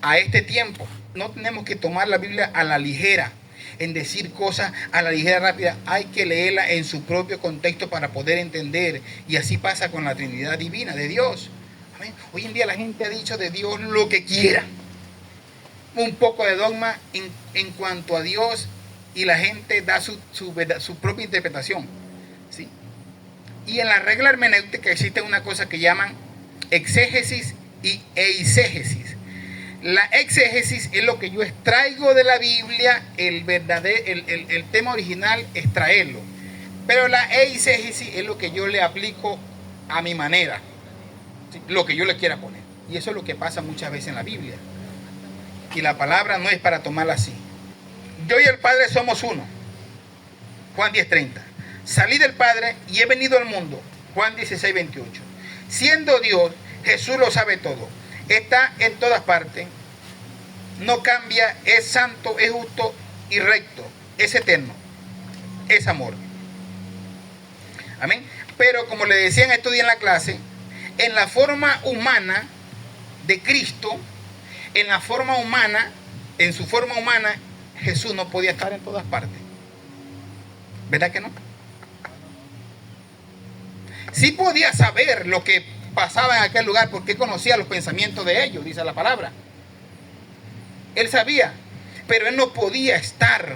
a este tiempo. No tenemos que tomar la Biblia a la ligera, en decir cosas a la ligera rápida. Hay que leerla en su propio contexto para poder entender. Y así pasa con la Trinidad Divina de Dios. Amén. Hoy en día la gente ha dicho de Dios lo que quiera. Un poco de dogma en cuanto a Dios, y la gente da su propia interpretación. ¿Sí? Y en la regla hermenéutica existe una cosa que llaman exégesis y eisegesis. La exégesis es lo que yo extraigo de la Biblia, el tema original, extraerlo. Pero la eisegesis es lo que yo le aplico a mi manera, ¿sí? Lo que yo le quiera poner. Y eso es lo que pasa muchas veces en la Biblia. Y la palabra no es para tomarla así. Yo y el Padre somos uno. Juan 10:30. Salí del Padre y he venido al mundo. Juan 16:28. Siendo Dios, Jesús lo sabe todo. Está en todas partes, no cambia, es santo, es justo y recto, es eterno, es amor. Amén. Pero como le decían estos días en la clase, en la forma humana de Cristo, en su forma humana, Jesús no podía estar en todas partes. ¿Verdad que no? Sí podía saber lo que pasaba en aquel lugar porque conocía los pensamientos de ellos, dice la palabra. Él sabía, pero él no podía estar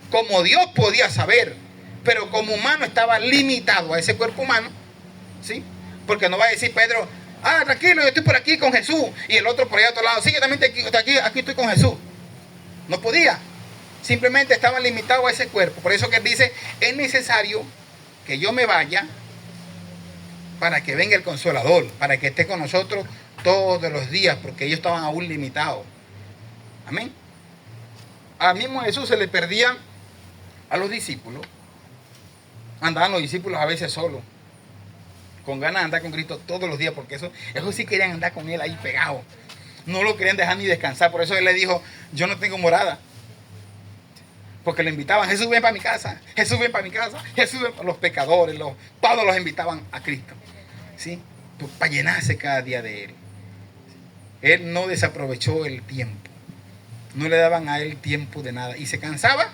como Dios podía saber, pero como humano estaba limitado a ese cuerpo humano, ¿sí? Porque no va a decir Pedro, tranquilo, yo estoy por aquí con Jesús, y el otro por allá a otro lado, sí, yo también aquí estoy con Jesús. No podía, simplemente estaba limitado a ese cuerpo. Por eso que él dice, es necesario que yo me vaya para que venga el Consolador, para que esté con nosotros todos los días, porque ellos estaban aún limitados. Amén. Al mismo Jesús se le perdían a los discípulos. Andaban los discípulos a veces solos, con ganas de andar con Cristo todos los días, porque eso sí querían andar con él ahí pegados. No lo querían dejar ni descansar. Por eso él le dijo, yo no tengo morada. Porque le invitaban, Jesús ven para mi casa, Jesús ven para mi casa, Jesús ven para los pecadores, todos los invitaban a Cristo, ¿sí? Pues para llenarse cada día de él. Él no desaprovechó el tiempo, no le daban a él tiempo de nada, y se cansaba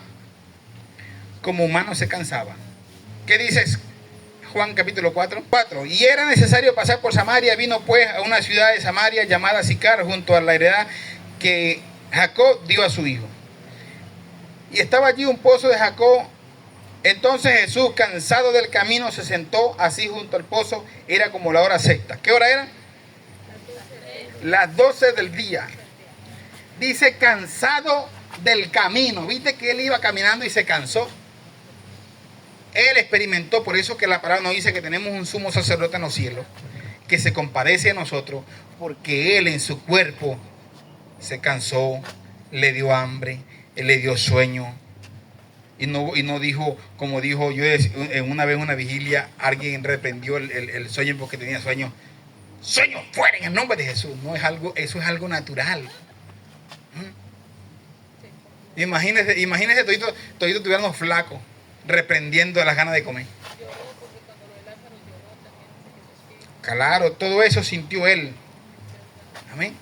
como humano se cansaba. ¿Qué dices? Juan capítulo 4. Y era necesario pasar por Samaria. Vino pues a una ciudad de Samaria llamada Sicar, junto a la heredad que Jacob dio a su hijo. Y estaba allí un pozo de Jacob. Entonces Jesús, cansado del camino, se sentó así junto al pozo. Era como la hora sexta. ¿Qué hora era? Las 12 del día. Dice cansado del camino. ¿Viste que él iba caminando y se cansó? Él experimentó, por eso que la palabra nos dice que tenemos un sumo sacerdote en los cielos, que se compadece a nosotros, porque él en su cuerpo se cansó, le dio hambre, él le dio sueño, y no dijo, como dijo yo una vez en una vigilia, alguien reprendió el sueño porque tenía sueño. Sueño fuera en el nombre de Jesús. No es algo, eso es algo natural. Imagínese todito tuviéramos flacos, reprendiendo las ganas de comer. Claro, todo eso sintió él. Amén.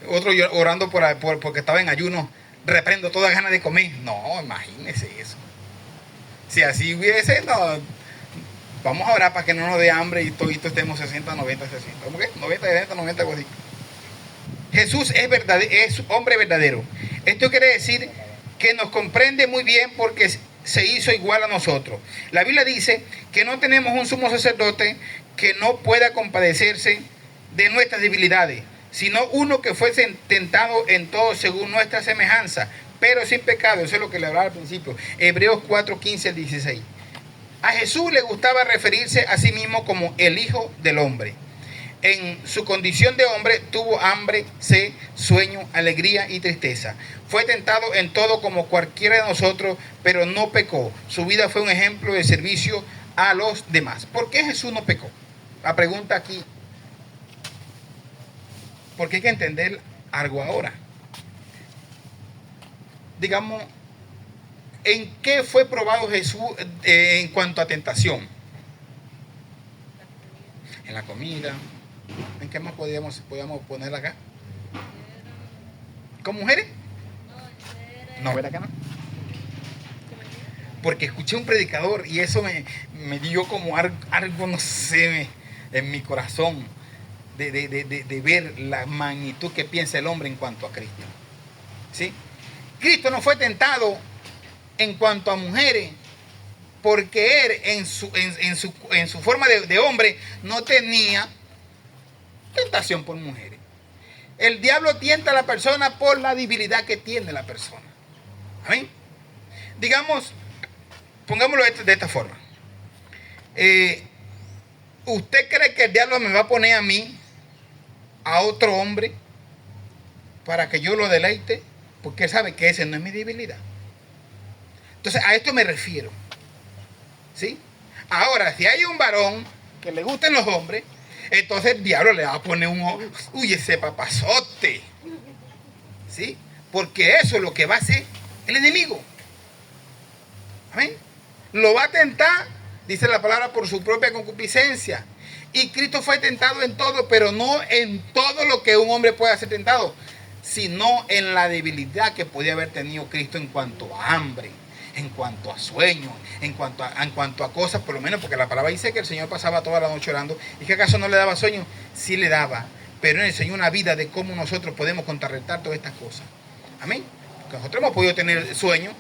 Otro orando porque estaba en ayuno, reprendo todas las ganas de comer. No, imagínese eso. Si así hubiese, no, vamos a orar para que no nos dé hambre y todito estemos 60, 90, 60. ¿Cómo que? 90, 60, 90, algo así. Jesús es hombre verdadero. Esto quiere decir que nos comprende muy bien porque se hizo igual a nosotros. La Biblia dice que no tenemos un sumo sacerdote que no pueda compadecerse de nuestras debilidades, sino uno que fuese tentado en todo según nuestra semejanza, pero sin pecado. Eso es lo que le hablaba al principio. Hebreos 4, 15 al 16. A Jesús le gustaba referirse a sí mismo como el Hijo del Hombre. En su condición de hombre tuvo hambre, sed, sueño, alegría y tristeza. Fue tentado en todo como cualquiera de nosotros, pero no pecó. Su vida fue un ejemplo de servicio a los demás. ¿Por qué Jesús no pecó? La pregunta aquí. Porque hay que entender algo ahora. Digamos, ¿en qué fue probado Jesús en cuanto a tentación? En la comida. ¿En qué más podíamos ponerla acá? ¿Con mujeres? No, ¿verdad que no? Porque escuché un predicador y eso me dio como algo, no sé, en mi corazón de ver la magnitud que piensa el hombre en cuanto a Cristo. ¿Sí? Cristo no fue tentado en cuanto a mujeres, porque él en su forma de hombre no tenía tentación por mujeres. El diablo tienta a la persona por la debilidad que tiene la persona. ¿Amén? Digamos, pongámoslo de esta forma. ¿Usted cree que el diablo me va a poner a mí, a otro hombre, para que yo lo deleite? Porque él sabe que ese no es mi debilidad. Entonces, a esto me refiero. ¿Sí? Ahora, si hay un varón que le gusten los hombres, entonces el diablo le va a poner ese papazote. ¿Sí? Porque eso es lo que va a hacer el enemigo. Amén. Lo va a tentar, dice la palabra, por su propia concupiscencia. Y Cristo fue tentado en todo, pero no en todo lo que un hombre puede ser tentado, sino en la debilidad que podía haber tenido Cristo en cuanto a hambre, en cuanto a sueño, en cuanto a cosas, por lo menos, porque la palabra dice que el Señor pasaba toda la noche orando. ¿Y que acaso no le daba sueño? Sí le daba, pero Él enseñó una vida de cómo nosotros podemos contrarrestar todas estas cosas. Amén. Porque nosotros hemos podido tener sueño,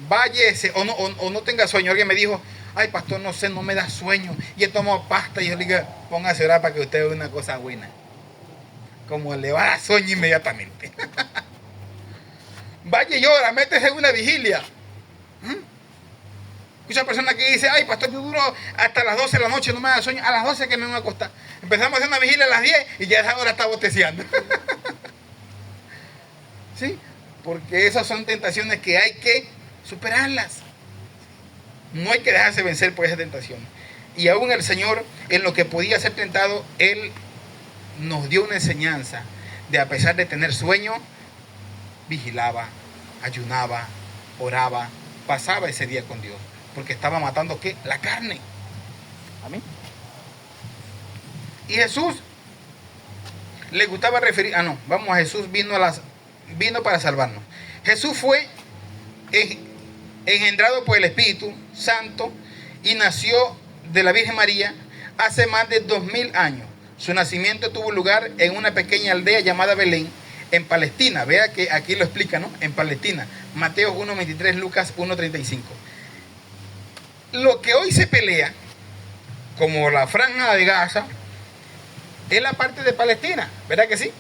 váyase o no tenga sueño. Alguien me dijo, ay pastor, no sé, no me da sueño. Y he tomado pasta y yo le digo, póngase a orar para que usted vea una cosa buena. Como le va a dar sueño inmediatamente. Vaya y ora, métese en una vigilia. Muchas personas que dicen, ay pastor, yo duro hasta las 12 de la noche, no me da sueño, a las 12 que me voy a acostar. Empezamos a hacer una vigilia a las 10 y ya esa hora está boteceando. ¿Sí? Porque esas son tentaciones que hay que superarlas. No hay que dejarse vencer por esa tentación. Y aún el Señor, en lo que podía ser tentado, Él nos dio una enseñanza de, a pesar de tener sueño, vigilaba, ayunaba, oraba, pasaba ese día con Dios, porque estaba matando ¿qué? La carne. Amén. Y Jesús le gustaba referir, Jesús vino para salvarnos. Jesús fue engendrado por el Espíritu Santo y nació de la Virgen María hace más de 2000 años. Su nacimiento tuvo lugar en una pequeña aldea llamada Belén, en Palestina. Vea que aquí lo explica, ¿no? En Palestina. Mateo 1:23, Lucas 1:35. Lo que hoy se pelea, como la franja de Gaza, es la parte de Palestina, ¿verdad que sí?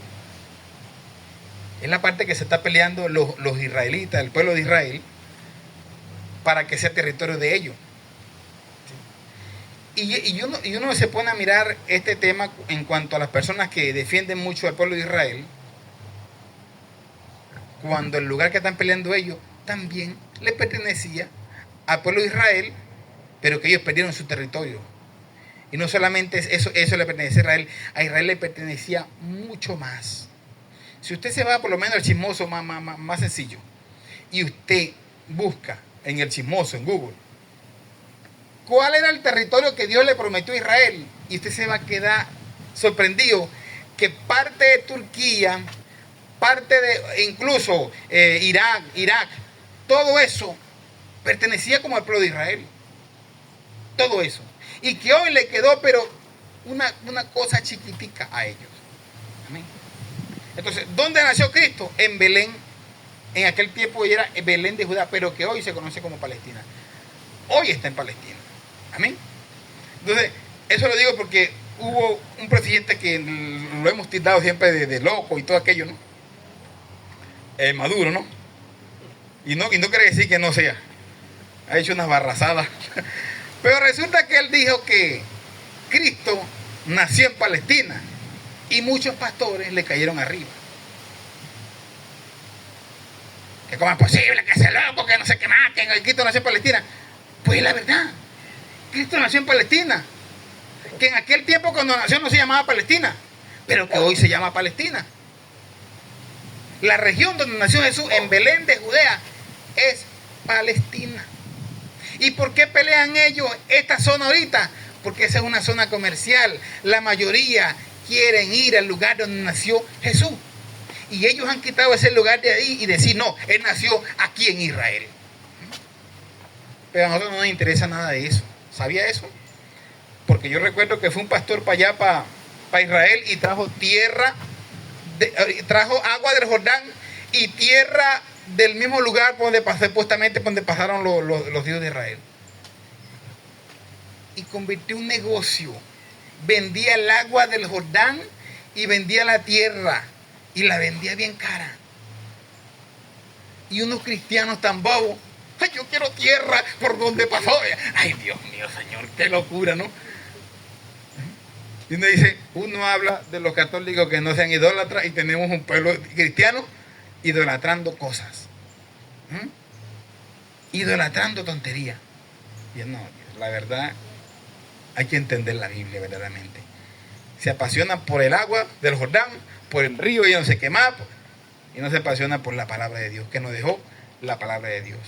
Es la parte que se está peleando los israelitas, el pueblo de Israel, para que sea territorio de ellos. Y uno se pone a mirar este tema en cuanto a las personas que defienden mucho al pueblo de Israel, cuando el lugar que están peleando ellos también le pertenecía al pueblo de Israel, pero que ellos perdieron su territorio. Y no solamente eso le pertenece a Israel le pertenecía mucho más. Si usted se va por lo menos al chismoso más sencillo, y usted busca en el chismoso, en Google, ¿cuál era el territorio que Dios le prometió a Israel? Y usted se va a quedar sorprendido que parte de Turquía, parte de incluso Irak, todo eso pertenecía como al pueblo de Israel. Todo eso. Y que hoy le quedó, pero una cosa chiquitica a ellos. Amén. Entonces, ¿dónde nació Cristo? En Belén. En aquel tiempo era Belén de Judá, pero que hoy se conoce como Palestina. Hoy está en Palestina. Amén. Entonces, eso lo digo porque hubo un presidente que lo hemos tildado siempre de loco y todo aquello, ¿no? Maduro, ¿no? Y no quiere decir que no sea. Ha hecho unas barrazadas. Pero resulta que él dijo que Cristo nació en Palestina y muchos pastores le cayeron arriba. Que cómo es posible que sea loco, que no sé qué más, que Cristo nació en Palestina. Pues la verdad, Cristo nació en Palestina. Que en aquel tiempo cuando nació no se llamaba Palestina, pero que hoy se llama Palestina. La región donde nació Jesús, en Belén de Judea, es Palestina. ¿Y por qué pelean ellos esta zona ahorita? Porque esa es una zona comercial. La mayoría quieren ir al lugar donde nació Jesús. Y ellos han quitado ese lugar de ahí y decir, no, Él nació aquí en Israel. Pero a nosotros no nos interesa nada de eso. ¿Sabía eso? Porque yo recuerdo que fue un pastor para allá, para Israel, y trajo trajo agua del Jordán y tierra del mismo lugar donde supuestamente donde pasaron los hijos de Israel. Y convirtió un negocio. Vendía el agua del Jordán y vendía la tierra. Y la vendía bien cara. Y unos cristianos tan bobos. Ay, yo quiero tierra por donde pasó. Ay, Dios mío, Señor, qué locura, ¿no? Y uno habla de los católicos que no sean idólatras y tenemos un pueblo cristiano idolatrando cosas. Idolatrando tonterías. Y no, la verdad, hay que entender la Biblia verdaderamente. Se apasiona por el agua del Jordán, por el río y no sé qué más, y no se apasiona por la palabra de Dios, que nos dejó la palabra de Dios,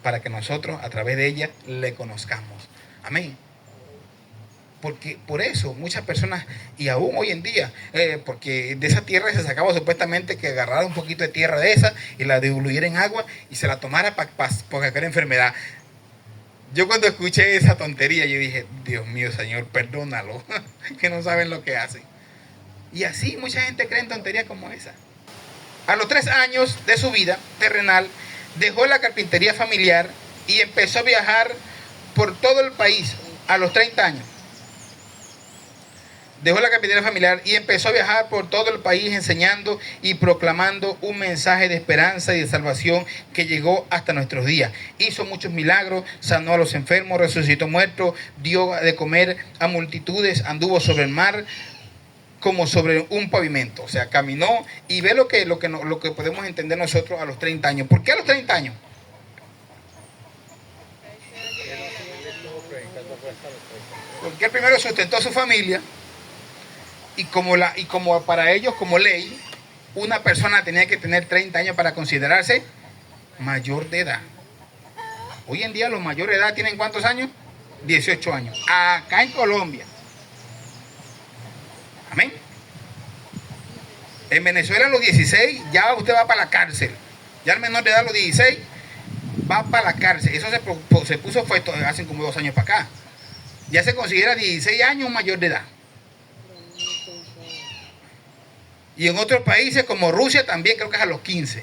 para que nosotros a través de ella le conozcamos. Amén. Porque por eso muchas personas, y aún hoy en día, porque de esa tierra se sacaba supuestamente que agarrara un poquito de tierra de esa y la diluyera en agua y se la tomara para cualquier enfermedad. Yo cuando escuché esa tontería, yo dije, Dios mío, Señor, perdónalo, que no saben lo que hacen. Y así mucha gente cree en tonterías como esa. A los 3 años de su vida terrenal, dejó la carpintería familiar y empezó a viajar por todo el país a los 30 años. Dejó la carpintería familiar y empezó a viajar por todo el país enseñando y proclamando un mensaje de esperanza y de salvación que llegó hasta nuestros días. Hizo muchos milagros, sanó a los enfermos, resucitó muertos, dio de comer a multitudes, anduvo sobre el mar como sobre un pavimento. O sea, caminó y ve lo que podemos entender nosotros a los 30 años. ¿Por qué a los 30 años? Porque él primero sustentó a su familia. Y como para ellos, como ley, una persona tenía que tener 30 años para considerarse mayor de edad. Hoy en día los mayores de edad tienen ¿cuántos años? 18 años. Acá en Colombia. Amén. En Venezuela a los 16 ya usted va para la cárcel. Ya el menor de edad a los 16 va para la cárcel. Eso se puso fue hace como 2 años para acá. Ya se considera 16 años un mayor de edad. Y en otros países como Rusia también creo que es a los 15.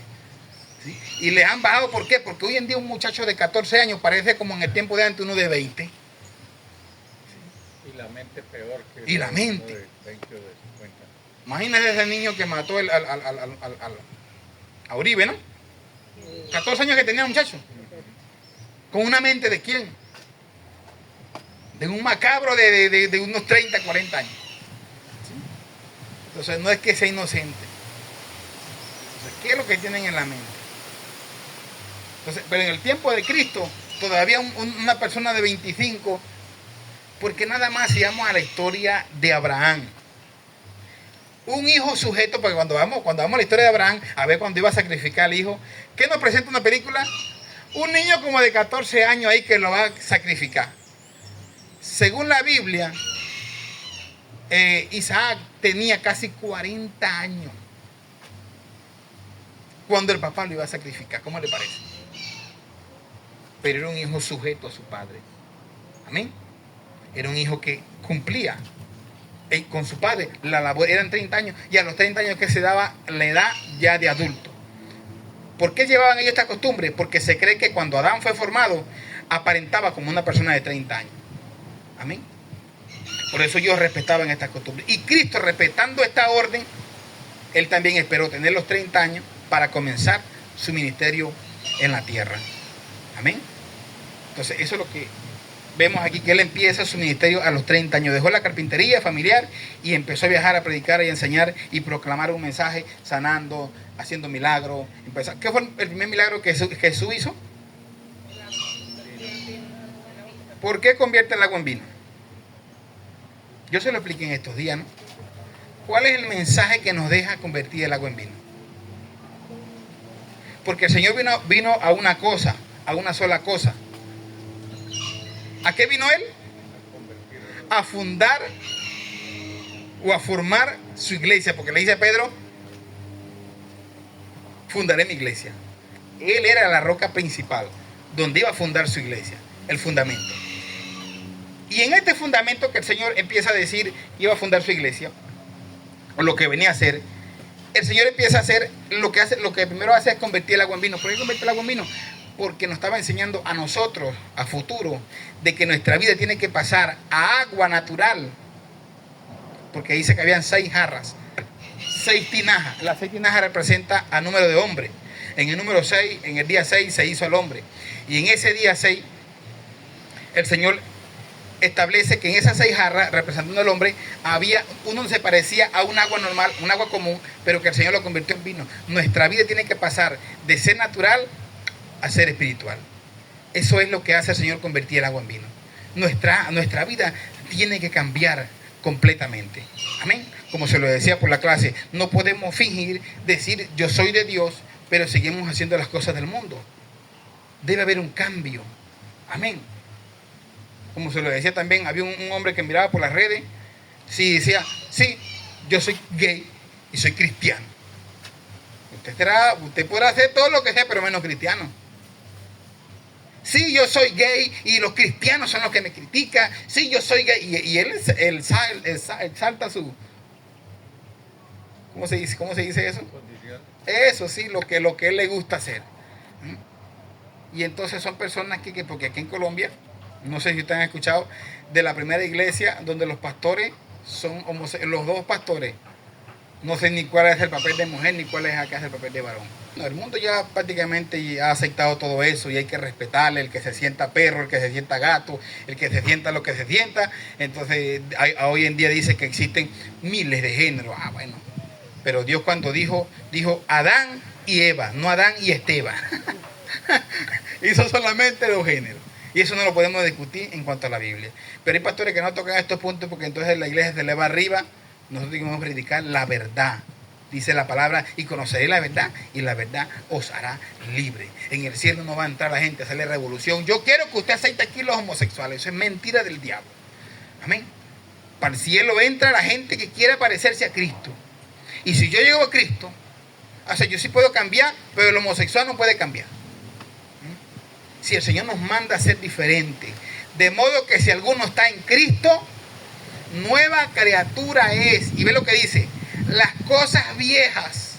¿Sí? Y les han bajado, ¿por qué? Porque hoy en día un muchacho de 14 años parece como en el tiempo de antes uno de 20. Y la mente peor que y la mente. De 20 o de 50. Imagínese ese niño que mató a Uribe, ¿no? 14 años que tenía el muchacho. ¿Con una mente de quién? De un macabro de unos 30, 40 años. Entonces no es que sea inocente. Entonces, ¿qué es lo que tienen en la mente? Entonces, pero en el tiempo de Cristo, todavía una persona de 25, porque nada más si vamos a la historia de Abraham. Un hijo sujeto, porque cuando vamos a la historia de Abraham, a ver cuando iba a sacrificar al hijo, ¿qué nos presenta una película? Un niño como de 14 años ahí que lo va a sacrificar. Según la Biblia, Isaac tenía casi 40 años cuando el papá lo iba a sacrificar. ¿Cómo le parece? Pero era un hijo sujeto a su padre. Amén. Era un hijo que cumplía con su padre la labor. Eran 30 años y a los 30 años que se daba la edad ya de adulto. ¿Por qué llevaban ellos esta costumbre? Porque se cree que cuando Adán fue formado aparentaba como una persona de 30 años. Amén. Por eso ellos respetaban estas costumbres. Y Cristo, respetando esta orden, Él también esperó tener los 30 años para comenzar su ministerio en la tierra. Amén. Entonces, eso es lo que vemos aquí, que Él empieza su ministerio a los 30 años. Dejó la carpintería familiar y empezó a viajar, a predicar y a enseñar y proclamar un mensaje, sanando, haciendo milagros. ¿Qué fue el primer milagro que Jesús hizo? ¿Por qué convierte el agua en vino? Yo se lo expliqué en estos días, ¿no? ¿Cuál es el mensaje que nos deja convertir el agua en vino? Porque el Señor vino a una cosa, a una sola cosa. ¿A qué vino Él? A fundar o a formar su iglesia. Porque le dice a Pedro, fundaré mi iglesia. Él era la roca principal, donde iba a fundar su iglesia, el fundamento. Y en este fundamento que el Señor empieza a decir que iba a fundar su iglesia, o lo que venía a hacer, el Señor empieza a hacer lo que primero hace es convertir el agua en vino. ¿Por qué convertir el agua en vino? Porque nos estaba enseñando a nosotros, a futuro, de que nuestra vida tiene que pasar a agua natural. Porque dice que habían 6 jarras, 6 tinajas. Las 6 tinajas representan a número de hombre. En el número 6, en el día 6 se hizo el hombre. Y en ese día 6, el Señor establece que en esas 6 jarras, representando al hombre, había uno que se parecía a un agua normal, un agua común, pero que el Señor lo convirtió en vino. Nuestra vida tiene que pasar de ser natural a ser espiritual. Eso es lo que hace el Señor, convertir el agua en vino. Nuestra vida tiene que cambiar completamente. Amén. Como se lo decía por la clase, no podemos fingir decir yo soy de Dios, pero seguimos haciendo las cosas del mundo. Debe haber un cambio. Amén. Como se lo decía también, había un hombre que miraba por las redes, sí, decía, sí, yo soy gay y soy cristiano. Usted podrá hacer todo lo que sea, pero menos cristiano. Sí, yo soy gay y los cristianos son los que me critican. Sí, yo soy gay. Y él salta su... ¿Cómo se dice eso? Condición. Eso sí, lo que él le gusta hacer. Y entonces son personas porque aquí en Colombia, no sé si ustedes han escuchado, de la primera iglesia donde los pastores son los dos pastores. No sé ni cuál es el papel de mujer ni cuál es acá el papel de varón. No, el mundo ya prácticamente ha aceptado todo eso y hay que respetarle, el que se sienta perro, el que se sienta gato, el que se sienta lo que se sienta. Entonces hoy en día dice que existen miles de géneros. Ah, bueno. Pero Dios cuando dijo Adán y Eva, no Adán y Esteban. Hizo solamente dos géneros. Y eso no lo podemos discutir en cuanto a la Biblia. Pero hay pastores que no tocan estos puntos porque entonces la iglesia se eleva arriba. Nosotros tenemos que predicar la verdad. Dice la palabra, y conoceréis la verdad, y la verdad os hará libre. En el cielo no va a entrar la gente a hacerle revolución. Yo quiero que usted acepte aquí los homosexuales. Eso es mentira del diablo. Amén. Para el cielo entra la gente que quiera parecerse a Cristo. Y si yo llego a Cristo, o sea, yo sí puedo cambiar, pero el homosexual no puede cambiar. Si el Señor nos manda a ser diferentes. De modo que si alguno está en Cristo, nueva criatura es. Y ve lo que dice. Las cosas viejas.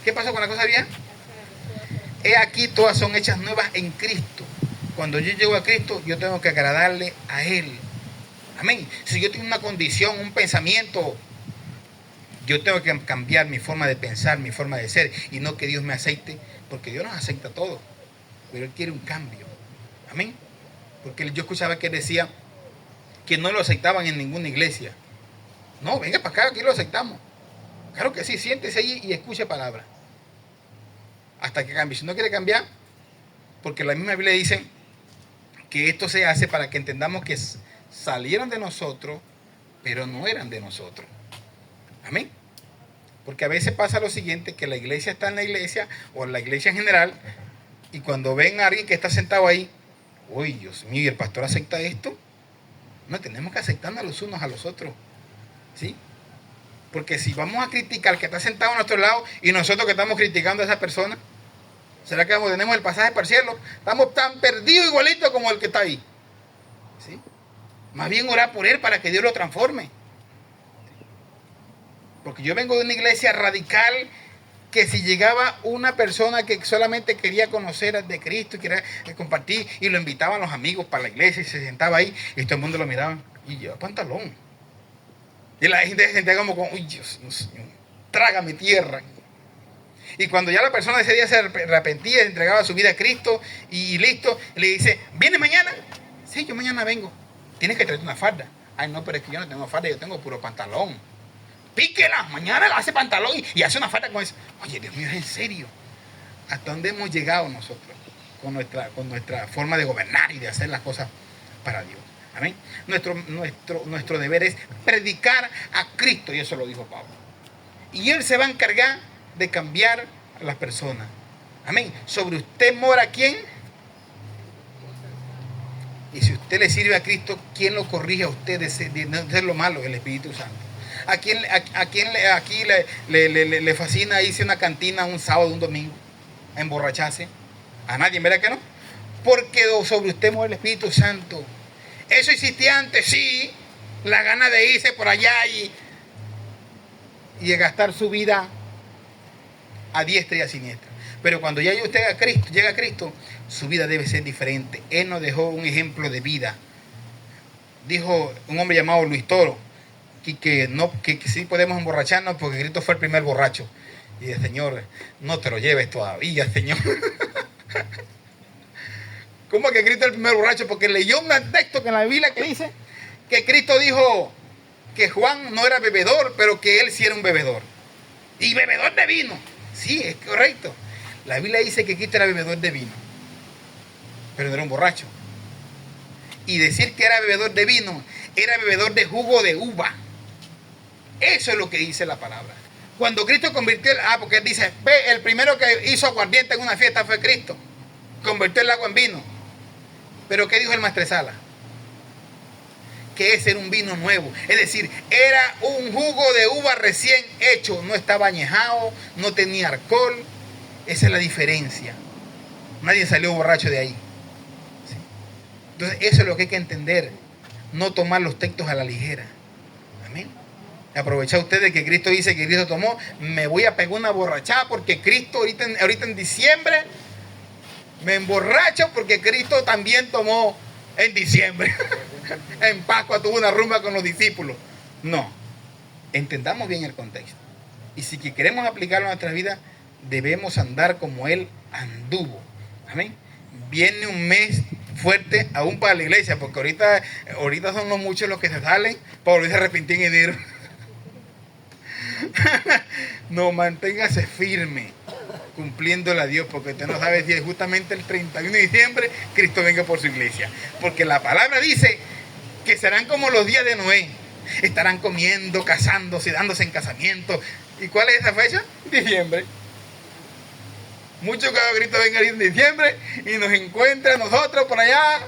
¿Qué pasó con las cosas viejas? He aquí todas son hechas nuevas en Cristo. Cuando yo llego a Cristo, yo tengo que agradarle a Él. Amén. Si yo tengo una condición, un pensamiento, yo tengo que cambiar mi forma de pensar, mi forma de ser. Y no que Dios me acepte, porque Dios nos acepta todo. Pero Él quiere un cambio. Amén. Porque yo escuchaba que Él decía que no lo aceptaban en ninguna iglesia. No, venga para acá, aquí lo aceptamos. Claro que sí, siéntese ahí y escuche palabra. Hasta que cambie. Si no quiere cambiar, porque la misma Biblia dice que esto se hace para que entendamos que salieron de nosotros, pero no eran de nosotros. Amén. Porque a veces pasa lo siguiente, que la iglesia está en la iglesia, o en la iglesia en general, y cuando ven a alguien que está sentado ahí, uy, Dios mío, ¿y el pastor acepta esto? No, tenemos que aceptarnos los unos a los otros. ¿Sí? Porque si vamos a criticar al que está sentado a nuestro lado y nosotros que estamos criticando a esa persona, ¿será que tenemos el pasaje para el cielo? Estamos tan perdidos igualitos como el que está ahí. ¿Sí? Más bien orar por él para que Dios lo transforme. Porque yo vengo de una iglesia radical que si llegaba una persona que solamente quería conocer de Cristo y quería compartir y lo invitaban los amigos para la iglesia y se sentaba ahí y todo el mundo lo miraba y llevaba pantalón. Y la gente se sentía como, uy, Dios, Señor, trágame tierra. Y cuando ya la persona ese día se arrepentía, entregaba su vida a Cristo y listo, le dice, ¿viene mañana? Sí, yo mañana vengo. Tienes que traerte una falda. Ay, no, pero es que yo no tengo falda, yo tengo puro pantalón. Píquela, mañana la hace pantalón y hace una falda con eso. Oye, Dios mío, es en serio. ¿Hasta dónde hemos llegado nosotros con nuestra forma de gobernar y de hacer las cosas para Dios? Amén. Nuestro deber es predicar a Cristo, y eso lo dijo Pablo. Y Él se va a encargar de cambiar a las personas. Amén. Sobre usted mora ¿quién? Y si usted le sirve a Cristo, ¿quién lo corrige a usted de no hacer lo malo? El Espíritu Santo. ¿A quién aquí le fascina irse a una cantina un sábado, un domingo, a emborracharse? A nadie, ¿verdad que no? Porque sobre usted mora el Espíritu Santo. Eso existía antes, sí. La gana de irse por allá y de gastar su vida a diestra y a siniestra. Pero cuando ya usted llega a Cristo, su vida debe ser diferente. Él nos dejó un ejemplo de vida. Dijo un hombre llamado Luis Toro que sí podemos emborracharnos porque Cristo fue el primer borracho. Y el Señor, no te lo lleves todavía, Señor. ¿Cómo que Cristo es el primer borracho? Porque leyó un texto que en la Biblia que dice que Cristo dijo que Juan no era bebedor, pero que él sí era un bebedor. Y bebedor de vino. Sí, es correcto. La Biblia dice que Cristo era bebedor de vino, pero no era un borracho. Y decir que era bebedor de vino, era bebedor de jugo de uva. Eso es lo que dice la palabra. Cuando Cristo convirtió, porque él dice, ve, el primero que hizo aguardiente en una fiesta fue Cristo. Convirtió el agua en vino. Pero ¿qué dijo el maestresala? Que ese era un vino nuevo. Es decir, era un jugo de uva recién hecho. No estaba añejado, no tenía alcohol. Esa es la diferencia. Nadie salió borracho de ahí. ¿Sí? Entonces, eso es lo que hay que entender. No tomar los textos a la ligera. Amén. Aprovechar ustedes que Cristo dice que Cristo tomó. Me voy a pegar una borrachada porque Cristo ahorita en diciembre Me emborracho porque Cristo también tomó en diciembre. En Pascua tuvo una rumba con los discípulos. No. Entendamos bien el contexto. Y si queremos aplicarlo a nuestra vida, debemos andar como Él anduvo. Amén. Viene un mes fuerte aún para la iglesia, porque ahorita son no muchos los que se salen para volverse a arrepentir en enero. No, manténgase firme cumpliéndole a Dios, porque usted no sabe si es justamente el 31 de diciembre Cristo venga por su iglesia. Porque la palabra dice que serán como los días de Noé. Estarán comiendo, casándose, dándose en casamiento. ¿Y cuál es esa fecha? Diciembre. Mucho que Cristo venga en diciembre y nos encuentra a nosotros por allá,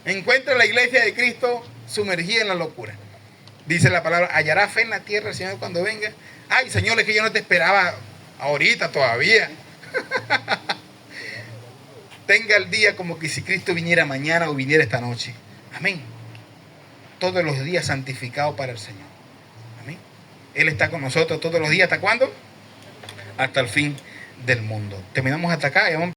encuentra la iglesia de Cristo sumergida en la locura. Dice la palabra, hallará fe en la tierra el Señor cuando venga. Ay, Señor, es que yo no te esperaba ahorita todavía. Tenga el día como que si Cristo viniera mañana o viniera esta noche. Amén. Todos los días santificados para el Señor. Amén. Él está con nosotros todos los días. ¿Hasta cuándo? Hasta el fin del mundo. Terminamos hasta acá y vamos